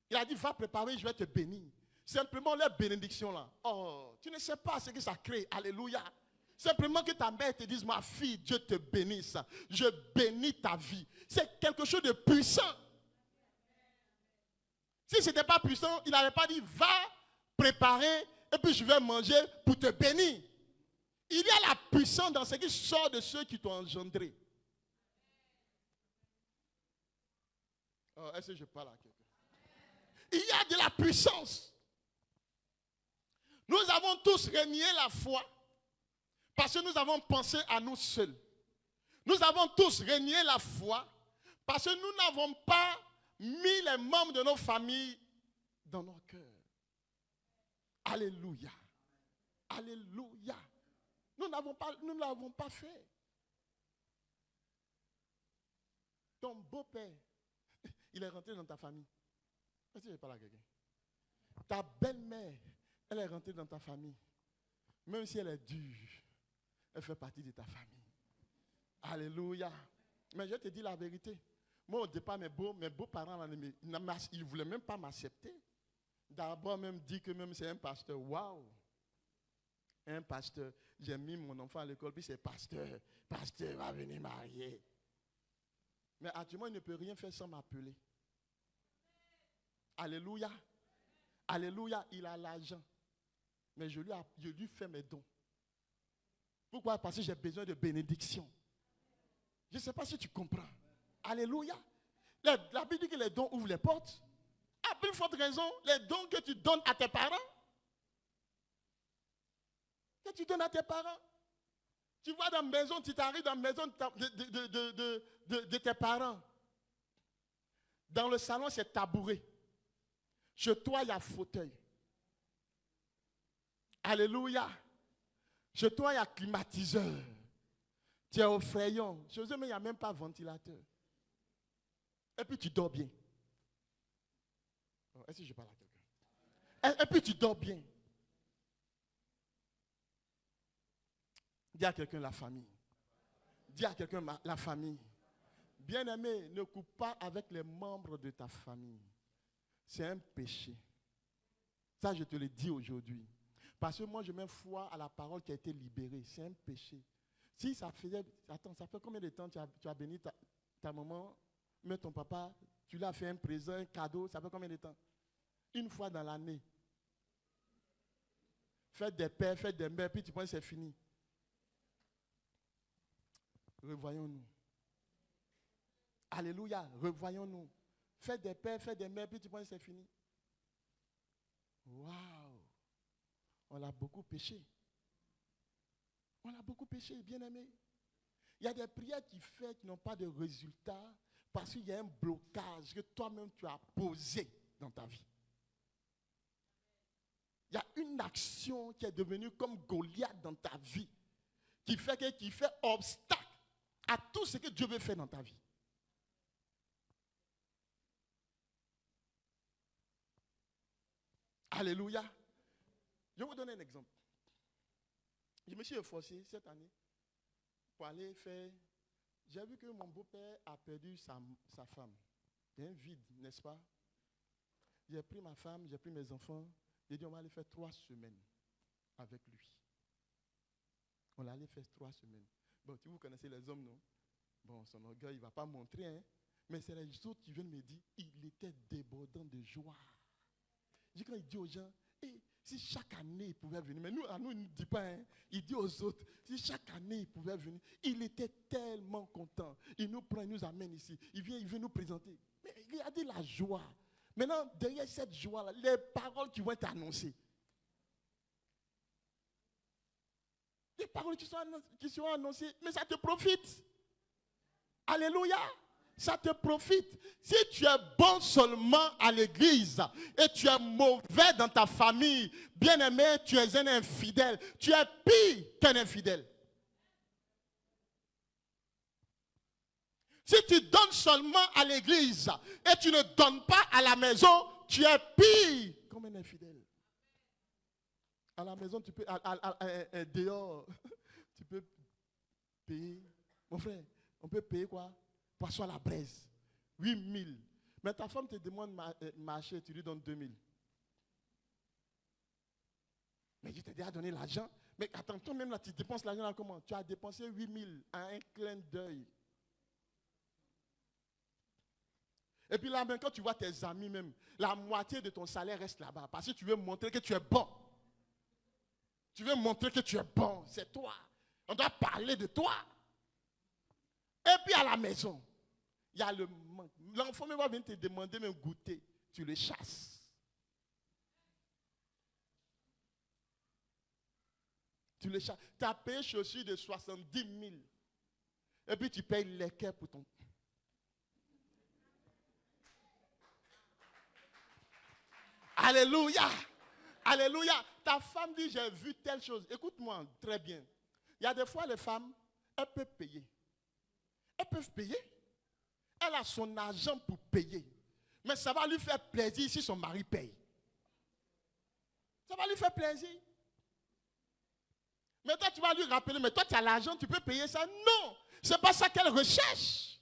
Il a dit, va préparer, je vais te bénir. Simplement leur bénédiction là. Oh, tu ne sais pas ce que ça crée. Alléluia. Simplement que ta mère te dise, ma fille, Dieu te bénisse. Je bénis ta vie. C'est quelque chose de puissant. Si ce n'était pas puissant, il n'avait pas dit, va préparer et puis je vais manger pour te bénir. Il y a la puissance dans ce qui sort de ceux qui t'ont engendré. Oh, est-ce que je parle à quelqu'un? Il y a de la puissance. Nous avons tous renié la foi parce que nous avons pensé à nous seuls. Nous avons tous renié la foi parce que nous n'avons pas mis les membres de nos familles dans nos cœurs. Alléluia. Alléluia. Nous ne l'avons pas fait. Ton beau-père, il est rentré dans ta famille. Est-ce que je parle à quelqu'un? Ta belle-mère, elle est rentrée dans ta famille. Même si elle est dure, elle fait partie de ta famille. Alléluia. Mais je te dis la vérité. Moi, au départ, mes beaux-parents, ils ne voulaient même pas m'accepter. D'abord, même dit que même c'est un pasteur. Waouh! Un pasteur. J'ai mis mon enfant à l'école, puis c'est pasteur. Pasteur va venir marier. Mais actuellement, il ne peut rien faire sans m'appeler. Alléluia. Alléluia, il a l'argent. Mais je lui fais mes dons. Pourquoi? Parce que j'ai besoin de bénédiction. Je ne sais pas si tu comprends. Alléluia. La Bible dit que les dons ouvrent les portes. À plus forte raison, les dons que tu donnes à tes parents. Que tu donnes à tes parents. Tu vas dans la maison, tu t'arrives dans la maison de tes parents. Dans le salon, c'est tabouret. Chez toi, il y a fauteuil. Alléluia. Chez toi, il y a climatiseur. Tu es au frayon. Chez eux, mais il n'y a même pas ventilateur. Et puis tu dors bien. Est-ce que je parle à quelqu'un? Et puis tu dors bien. Dis à quelqu'un la famille. Dis à quelqu'un la famille. Bien-aimé, ne coupe pas avec les membres de ta famille. C'est un péché. Ça, je te le dis aujourd'hui. Parce que moi, je mets foi à la parole qui a été libérée. C'est un péché. Si ça faisait... Attends, ça fait combien de temps tu as béni ta maman, mais ton papa, tu lui as fait un présent, un cadeau, ça fait combien de temps? une fois dans l'année. Faites des pères, faites des mères, puis tu penses que c'est fini. Revoyons-nous. Alléluia, revoyons-nous. Faites des pères, faites des mères, puis tu penses que c'est fini. Waouh! On a beaucoup péché. On a beaucoup péché, bien-aimé. Il y a des prières qui n'ont pas de résultat parce qu'il y a un blocage que toi-même tu as posé dans ta vie. Il y a une action qui est devenue comme Goliath dans ta vie qui fait obstacle à tout ce que Dieu veut faire dans ta vie. Alléluia. Je vais vous donner un exemple. Je me suis efforcé cette année pour aller faire. J'ai vu que mon beau-père a perdu sa femme. Il y a un vide, n'est-ce pas? J'ai pris ma femme, j'ai pris mes enfants. J'ai dit, on va aller faire 3 semaines avec lui. On allait faire 3 semaines. Bon, vous connaissez les hommes, non? Bon, son orgueil, il ne va pas montrer, hein? Mais c'est les autres qui viennent me dire, il était débordant de joie. Quand il dit aux gens, hey, si chaque année il pouvait venir, mais nous, à nous, il ne dit pas, hein, il dit aux autres, si chaque année il pouvait venir, il était tellement content. Il nous prend, il nous amène ici, il vient nous présenter. Mais regardez la joie. Maintenant, derrière cette joie-là, les paroles qui vont être annoncées. Les paroles qui seront annoncées, mais ça te profite. Alléluia. Ça te profite. Si tu es bon seulement à l'église et tu es mauvais dans ta famille, bien-aimé, tu es un infidèle. Tu es pire qu'un infidèle. Si tu donnes seulement à l'église et tu ne donnes pas à la maison, tu es pire comme un infidèle. À la maison, tu peux, dehors, tu peux payer. Mon frère, on peut payer quoi? Poisson à la braise. 8 000. Mais ta femme te demande de marcher, tu lui donnes 2 000. Mais je t'ai déjà donné l'argent. Mais attends, toi-même là, tu dépenses l'argent là comment? Tu as dépensé 8 000 à un clin d'œil. Et puis là, même quand tu vois tes amis même, la moitié de ton salaire reste là-bas. Parce que tu veux montrer que tu es bon. Tu veux montrer que tu es bon. C'est toi. On doit parler de toi. Et puis à la maison, il y a le manque. L'enfant même va venir te demander même goûter. Tu le chasses. Tu le chasses. Tu as payé chaussures de 70 000. Et puis tu payes l'équerre pour ton... Alléluia. Alléluia. Ta femme dit, j'ai vu telle chose. Écoute-moi très bien. Il y a des fois, les femmes, elles peuvent payer. Elles peuvent payer. Elle a son argent pour payer. Mais ça va lui faire plaisir si son mari paye. Ça va lui faire plaisir. Mais toi, tu vas lui rappeler, mais toi, tu as l'argent, tu peux payer ça. Non, c'est pas ça qu'elle recherche.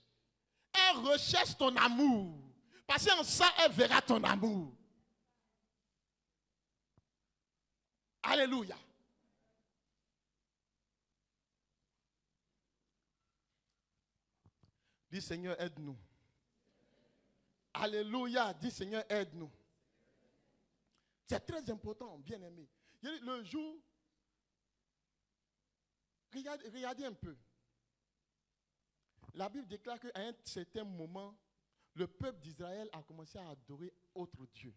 Elle recherche ton amour. Parce qu'en ça, elle verra ton amour. Alléluia. Dis Seigneur, aide-nous. Alléluia. Dis Seigneur, aide-nous. C'est très important, bien aimé. Le jour, regardez un peu. La Bible déclare qu'à un certain moment, le peuple d'Israël a commencé à adorer autre Dieu.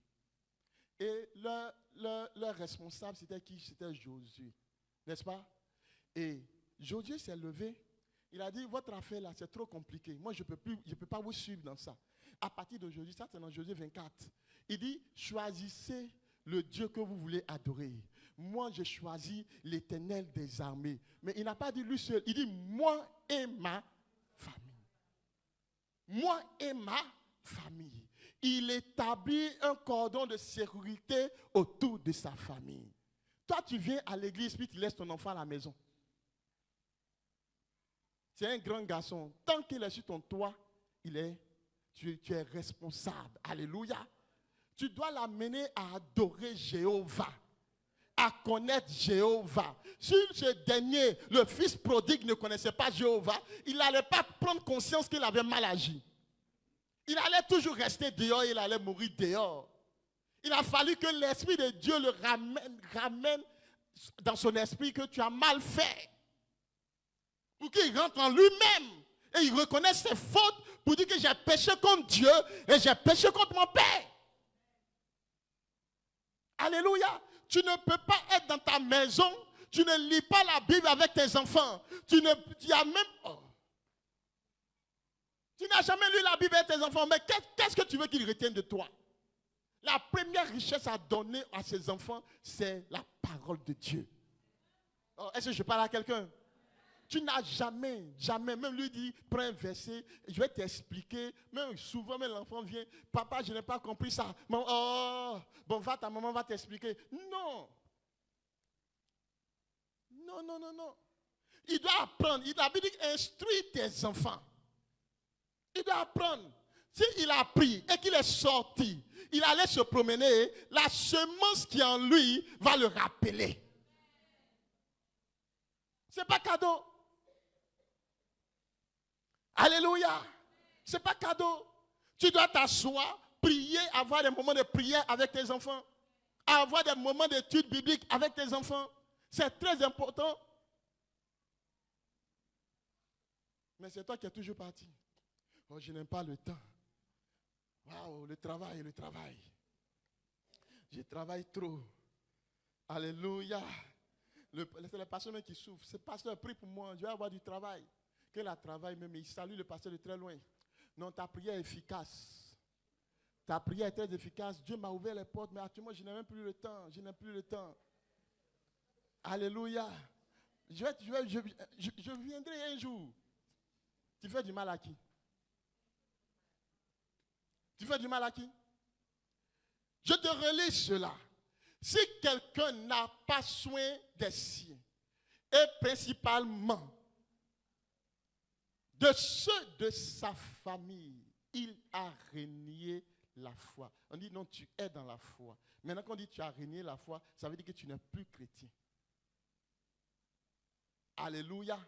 Et leur responsable, c'était qui? C'était Josué. N'est-ce pas? Et Josué s'est levé. Il a dit, votre affaire là, c'est trop compliqué. Moi, je ne peux pas vous suivre dans ça. À partir d'aujourd'hui, ça c'est dans Josué 24. Il dit, choisissez le Dieu que vous voulez adorer. Moi, j'ai choisi l'Éternel des armées. Mais il n'a pas dit lui seul. Il dit, moi et ma famille. Moi et ma famille. Il établit un cordon de sécurité autour de sa famille. Toi, tu viens à l'église, puis tu laisses ton enfant à la maison. C'est un grand garçon. Tant qu'il est sur ton toit, tu es responsable. Alléluia. Tu dois l'amener à adorer Jéhovah, à connaître Jéhovah. Si ce dernier, le fils prodigue, ne connaissait pas Jéhovah, il n'allait pas prendre conscience qu'il avait mal agi. Il allait toujours rester dehors, il allait mourir dehors. Il a fallu que l'Esprit de Dieu le ramène dans son esprit que tu as mal fait. Pour qu'il rentre en lui-même et il reconnaisse ses fautes pour dire que j'ai péché contre Dieu et j'ai péché contre mon Père. Alléluia. Tu ne peux pas être dans ta maison, tu ne lis pas la Bible avec tes enfants. Tu n'as jamais lu la Bible avec tes enfants, mais qu'est-ce que tu veux qu'ils retiennent de toi? La première richesse à donner à ses enfants, c'est la parole de Dieu. Oh, est-ce que je parle à quelqu'un? Tu n'as jamais, même lui dit, prends un verset, je vais t'expliquer. Même souvent, même l'enfant vient, papa, je n'ai pas compris ça. Oh, bon, ta maman va t'expliquer. Non. Non. Il doit apprendre. Il a dit, instruis tes enfants. Il doit apprendre. S'il a appris et qu'il est sorti, il allait se promener, la semence qui est en lui va le rappeler. Ce n'est pas cadeau. Alléluia. Ce n'est pas cadeau. Tu dois t'asseoir, prier, avoir des moments de prière avec tes enfants, avoir des moments d'études bibliques avec tes enfants. C'est très important. Mais c'est toi qui es toujours parti. Oh, je n'aime pas le temps. Waouh, le travail. Je travaille trop. Alléluia. C'est le pasteur qui souffre. Ce pasteur, prie pour moi. Je vais avoir du travail. Que la travail même, il salue le pasteur de très loin. Non, ta prière est efficace. Ta prière est très efficace. Dieu m'a ouvert les portes, mais actuellement, je n'ai même plus le temps. Alléluia. Je viendrai un jour. Tu fais du mal à qui? Tu fais du mal à qui? Je te relis cela. Si quelqu'un n'a pas soin des siens, et principalement de ceux de sa famille, il a renié la foi. On dit non, tu es dans la foi. Maintenant qu'on dit tu as renié la foi, ça veut dire que tu n'es plus chrétien. Alléluia.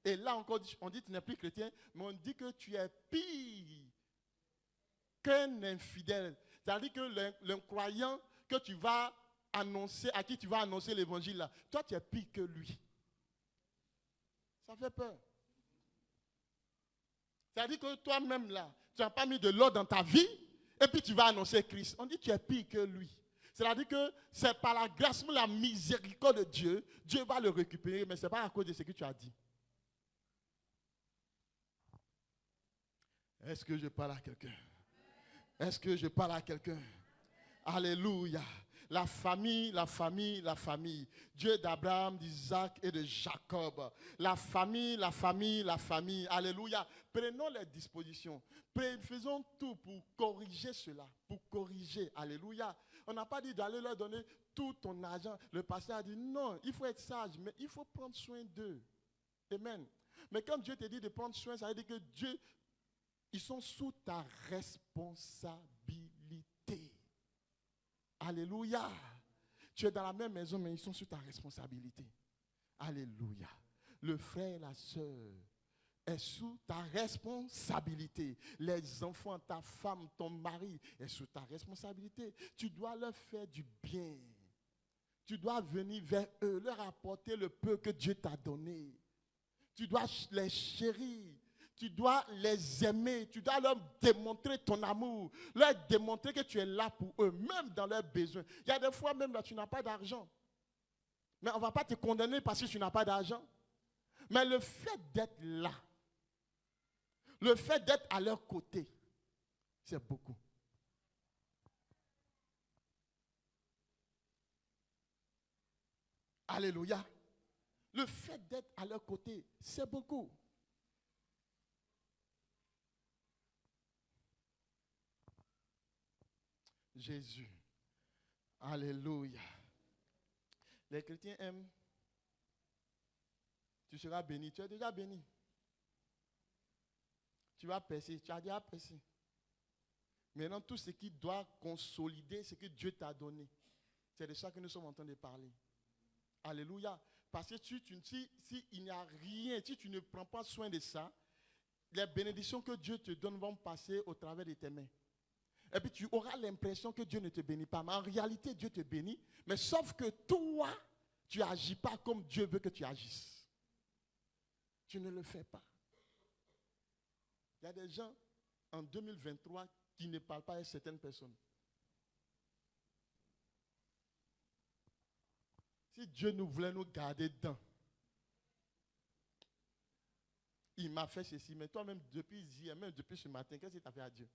Et là encore, on dit que tu n'es plus chrétien, mais on dit que tu es pire qu'un infidèle. C'est-à-dire que l'incroyant que tu vas annoncer, à qui tu vas annoncer l'évangile là, toi tu es pire que lui. Ça fait peur. C'est-à-dire que toi-même là, tu n'as pas mis de l'ordre dans ta vie, et puis tu vas annoncer Christ. On dit que tu es pire que lui. C'est-à-dire que c'est par la grâce, la miséricorde de Dieu, Dieu va le récupérer, mais ce n'est pas à cause de ce que tu as dit. Est-ce que je parle à quelqu'un? Est-ce que je parle à quelqu'un? Alléluia. La famille. Dieu d'Abraham, d'Isaac et de Jacob. La famille. Alléluia. Prenons les dispositions. Faisons tout pour corriger cela. Pour corriger. Alléluia. On n'a pas dit d'aller leur donner tout ton argent. Le pasteur a dit non, il faut être sage, mais il faut prendre soin d'eux. Amen. Mais quand Dieu te dit de prendre soin, ça veut dire que Dieu, ils sont sous ta responsabilité. Alléluia. Tu es dans la même maison, mais ils sont sous ta responsabilité. Alléluia. Le frère et la soeur est sous ta responsabilité. Les enfants, ta femme, ton mari est sous ta responsabilité. Tu dois leur faire du bien. Tu dois venir vers eux, leur apporter le peu que Dieu t'a donné. Tu dois les chérir. Tu dois les aimer, tu dois leur démontrer ton amour, leur démontrer que tu es là pour eux, même dans leurs besoins. Il y a des fois même là, tu n'as pas d'argent. Mais on ne va pas te condamner parce que tu n'as pas d'argent. Mais le fait d'être là, le fait d'être à leur côté, c'est beaucoup. Alléluia. Le fait d'être à leur côté, c'est beaucoup. Jésus. Alléluia. Les chrétiens aiment. Tu seras béni. Tu es déjà béni. Tu vas percer. Tu as déjà percé. Maintenant, tout ce qui doit consolider ce que Dieu t'a donné, c'est de ça que nous sommes en train de parler. Alléluia. Parce que si il n'y a rien, si tu ne prends pas soin de ça, les bénédictions que Dieu te donne vont passer au travers de tes mains. Et puis tu auras l'impression que Dieu ne te bénit pas. Mais en réalité, Dieu te bénit. Mais sauf que toi, tu n'agis pas comme Dieu veut que tu agisses. Tu ne le fais pas. Il y a des gens en 2023 qui ne parlent pas à certaines personnes. Si Dieu nous voulait nous garder dedans, il m'a fait ceci, mais toi-même, depuis hier, même depuis ce matin, qu'est-ce que tu as fait à Dieu?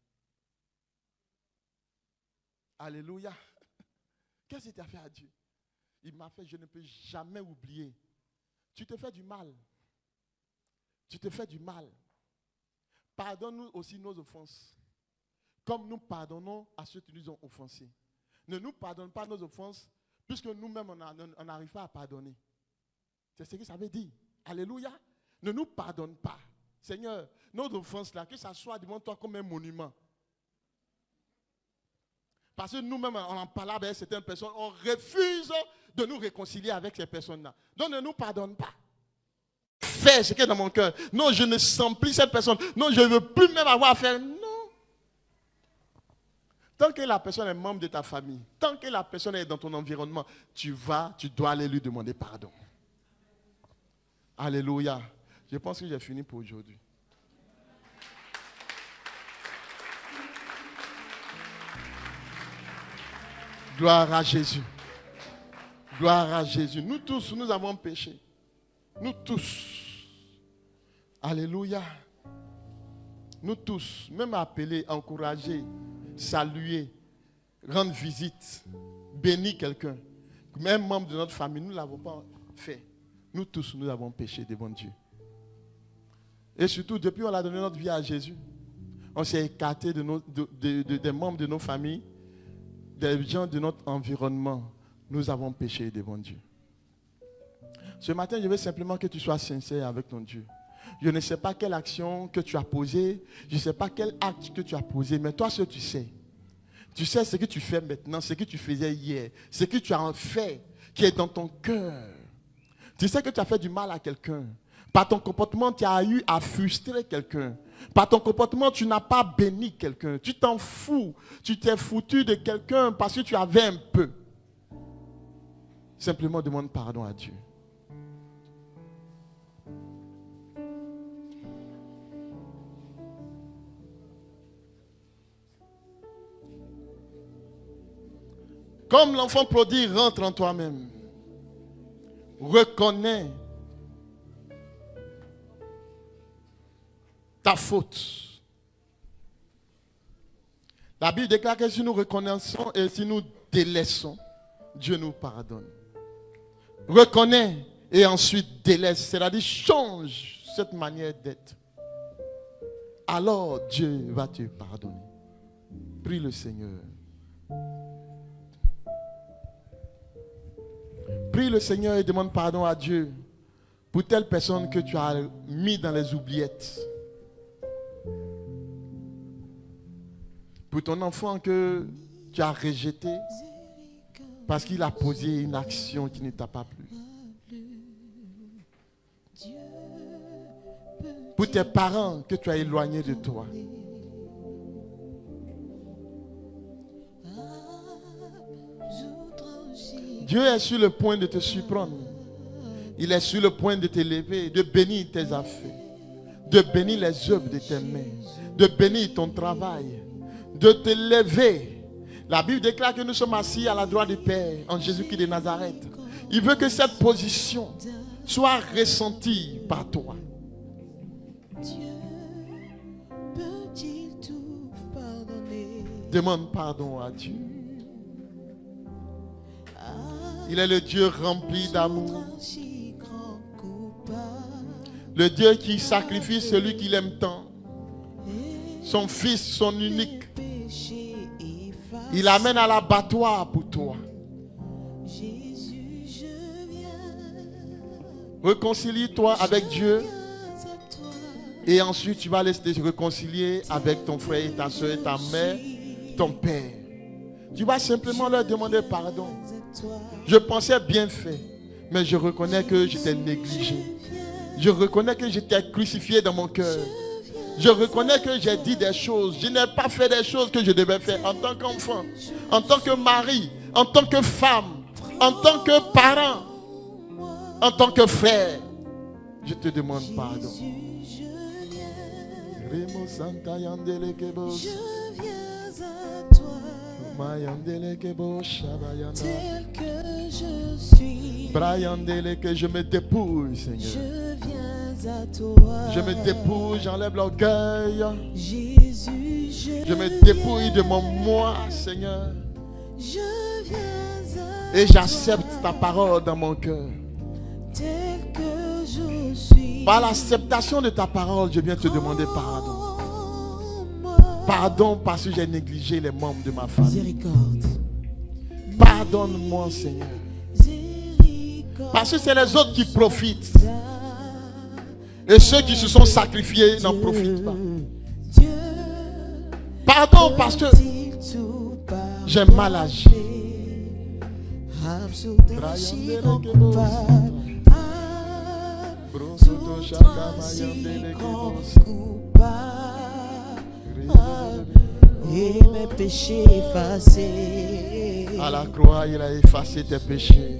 Alléluia. Qu'est-ce que tu as fait à Dieu? Il m'a fait, je ne peux jamais oublier. Tu te fais du mal. Tu te fais du mal. Pardonne-nous aussi nos offenses, comme nous pardonnons à ceux qui nous ont offensés. Ne nous pardonne pas nos offenses, puisque nous-mêmes, on n'arrive pas à pardonner. C'est ce que ça veut dire. Alléluia. Ne nous pardonne pas. Seigneur, nos offenses là, que ça soit devant toi comme un monument. Parce que nous-mêmes, on en parle avec certaines personnes, on refuse de nous réconcilier avec ces personnes-là. Donc ne nous pardonne pas. Fais ce qui est dans mon cœur. Non, je ne sens plus cette personne. Non, je ne veux plus même avoir affaire. Non. Tant que la personne est membre de ta famille, tant que la personne est dans ton environnement, tu dois aller lui demander pardon. Alléluia. Je pense que j'ai fini pour aujourd'hui. Gloire à Jésus. Gloire à Jésus. Nous tous, nous avons péché. Nous tous. Alléluia. Nous tous, même appeler, encourager, saluer, rendre visite, bénir quelqu'un, même membre de notre famille, nous ne l'avons pas fait. Nous tous, nous avons péché devant Dieu. Et surtout, depuis qu'on a donné notre vie à Jésus, on s'est écarté des membres de nos familles, des gens de notre environnement. Nous avons péché devant Dieu. Ce matin, je veux simplement que tu sois sincère avec ton Dieu. Je ne sais pas quelle action que tu as posée, je ne sais pas quel acte que tu as posé, mais toi, ce que tu sais. Tu sais ce que tu fais maintenant, ce que tu faisais hier, ce que tu as fait, qui est dans ton cœur. Tu sais que tu as fait du mal à quelqu'un. Par ton comportement, tu as eu à frustrer quelqu'un. Par ton comportement, tu n'as pas béni quelqu'un. Tu t'en fous. Tu t'es foutu de quelqu'un parce que tu avais un peu. Simplement demande pardon à Dieu. Comme l'enfant prodigue, rentre en toi-même. Reconnais ta faute. La Bible déclare que si nous reconnaissons et si nous délaissons, Dieu nous pardonne. Reconnais et ensuite délaisse, c'est-à-dire change cette manière d'être. Alors Dieu va te pardonner. Prie le Seigneur. Prie le Seigneur et demande pardon à Dieu pour telle personne que tu as mis dans les oubliettes. Pour ton enfant que tu as rejeté parce qu'il a posé une action qui ne t'a pas plu. Pour tes parents que tu as éloignés de toi. Dieu est sur le point de te surprendre. Il est sur le point de t'élever, de bénir tes affaires, de bénir les œuvres de tes mains, de bénir ton travail, de te lever. La Bible déclare que nous sommes assis à la droite du Père en Jésus-Christ de Nazareth. Il veut que cette position soit ressentie par toi. Demande pardon à Dieu. Il est le Dieu rempli d'amour. Le Dieu qui sacrifie celui qu'il aime tant. Son fils, son unique. Il amène à l'abattoir pour toi. Réconcilie-toi avec Dieu. Et ensuite tu vas te réconcilier avec ton frère et ta soeur, ta mère, ton père. Tu vas simplement leur demander pardon. Je pensais bien fait, mais je reconnais que j'étais négligé. Je reconnais que j'étais crucifié dans mon cœur. Je reconnais que j'ai dit des choses. Je n'ai pas fait des choses que je devais faire en tant qu'enfant, en tant que mari, en tant que femme, en tant que parent, en tant que frère. Je te demande pardon.
Je viens à toi, tel que je suis.
Que je me dépouille, Seigneur.
Je viens à toi.
Je me dépouille, j'enlève l'orgueil.
Jésus,
Je me dépouille de mon moi, Seigneur.
je viens à
Et j'accepte ta parole dans mon cœur.
tel que je suis.
Par l'acceptation de ta parole, je viens te demander pardon. Pardon parce que j'ai négligé les membres de ma famille.
Miséricorde.
Pardonne-moi, Seigneur. Parce que c'est les autres qui profitent. Et ceux qui se sont sacrifiés n'en profitent pas. Pardon parce que j'ai mal agi.
Et mes péchés effacés.
À la croix, il a effacé tes péchés.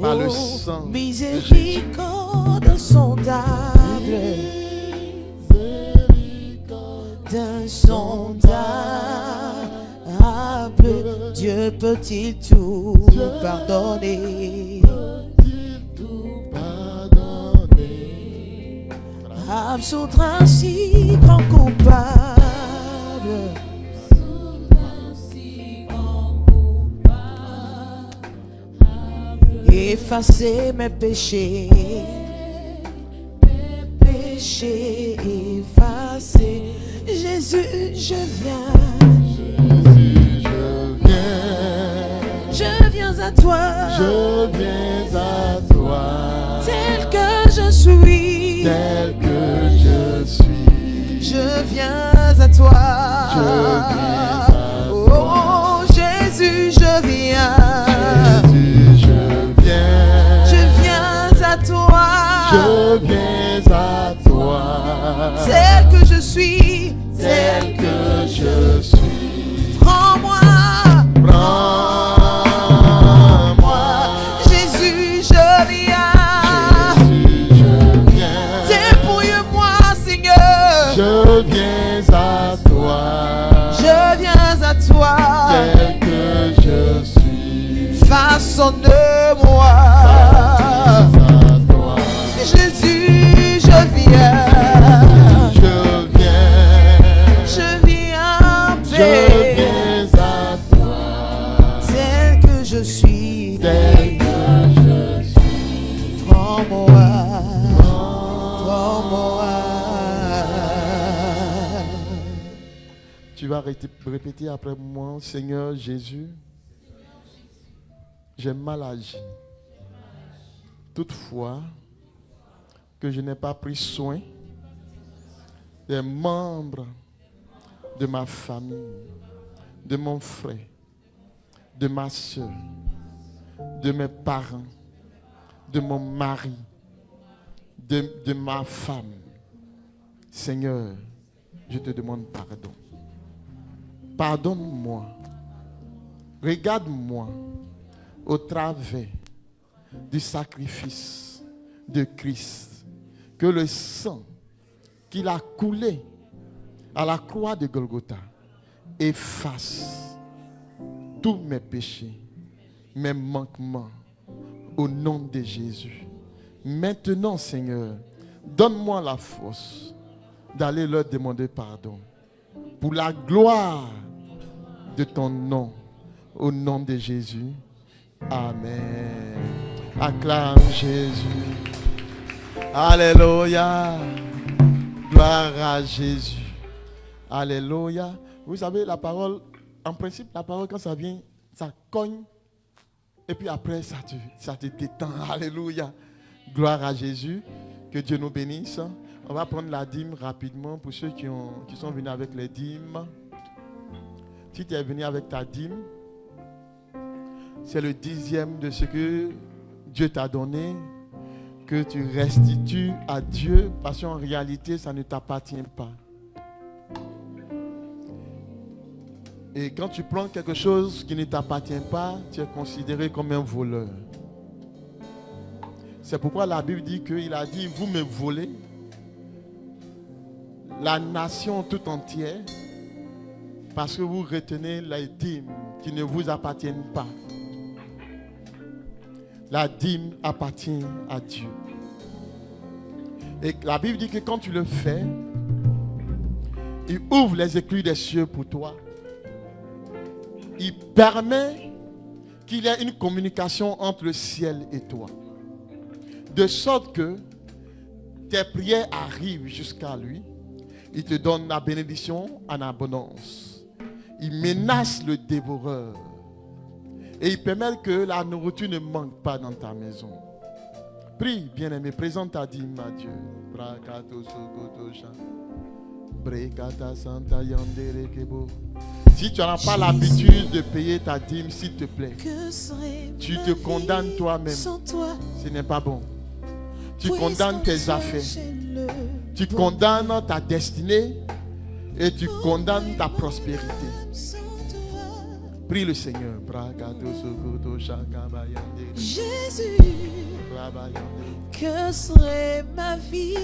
Par le sang de Jésus.
Miséricorde insondable, d'insondable. Dieu peut-il tout pardonner? Absoudre ainsi grand coupable. Effacer mes péchés. Péchés effacés. Jésus, je viens. Je viens à toi.
Je viens à toi.
Tel que je suis.
Tel que je suis.
Je viens à toi.
Je viens à toi.
Oh Jésus, je viens.
Jésus, je viens.
Je viens à toi.
Je viens à toi.
Tel que je suis.
Tel que je suis.
Prends-moi.
Prends-moi.
Jésus, je viens.
Jésus, je viens.
Dépouille-moi, Seigneur.
Je viens à toi.
Je viens à toi.
Tel que je suis.
Façonne-moi.
À toi.
Jésus, je viens.
Je viens.
Je viens,
Je
Père.
viens à toi.
Tel que je suis.
Tel que je suis.
Prends-moi. Prends-moi.
Tu vas répéter après moi, Seigneur Jésus, j'ai mal agi. Toutefois, que je n'ai pas pris soin des membres de ma famille, de mon frère, de ma soeur, de mes parents, de mon mari, de ma femme. Seigneur, je te demande pardon. Pardonne-moi. Regarde-moi au travers du sacrifice de Christ. Que le sang qu'il a coulé à la croix de Golgotha efface tous mes péchés, mes manquements, au nom de Jésus. Maintenant, Seigneur, donne-moi la force d'aller leur demander pardon. Pour la gloire de ton nom, au nom de Jésus. Amen. Acclame Jésus. Alléluia. Gloire à Jésus. Alléluia. Vous savez, la parole, en principe, la parole, quand ça vient, ça cogne. Et puis après, ça te détend. Alléluia. Gloire à Jésus. Que Dieu nous bénisse. On va prendre la dîme rapidement pour ceux qui sont venus avec les dîmes. Si tu es venu avec ta dîme, c'est le 10e de ce que Dieu t'a donné. Que que tu restitues à Dieu parce qu'en réalité, ça ne t'appartient pas. Et quand tu prends quelque chose qui ne t'appartient pas, tu es considéré comme un voleur. C'est pourquoi la Bible dit qu'il a dit, vous me volez, la nation tout entière, parce que vous retenez les dîmes qui ne vous appartiennent pas. La dîme appartient à Dieu. Et la Bible dit que quand tu le fais, il ouvre les écluses des cieux pour toi. Il permet qu'il y ait une communication entre le ciel et toi. De sorte que tes prières arrivent jusqu'à lui. Il te donne la bénédiction en abondance. Il menace le dévoreur. Et il permet que la nourriture ne manque pas dans ta maison. Prie, bien-aimé, présente ta dîme à Dieu. Si tu n'as pas l'habitude de payer ta dîme, s'il te plaît, tu te condamnes toi-même. Ce n'est pas bon. Tu condamnes tes affaires. Tu condamnes ta destinée et tu condamnes ta prospérité. Prie le Seigneur.
Jésus, que serait ma vie?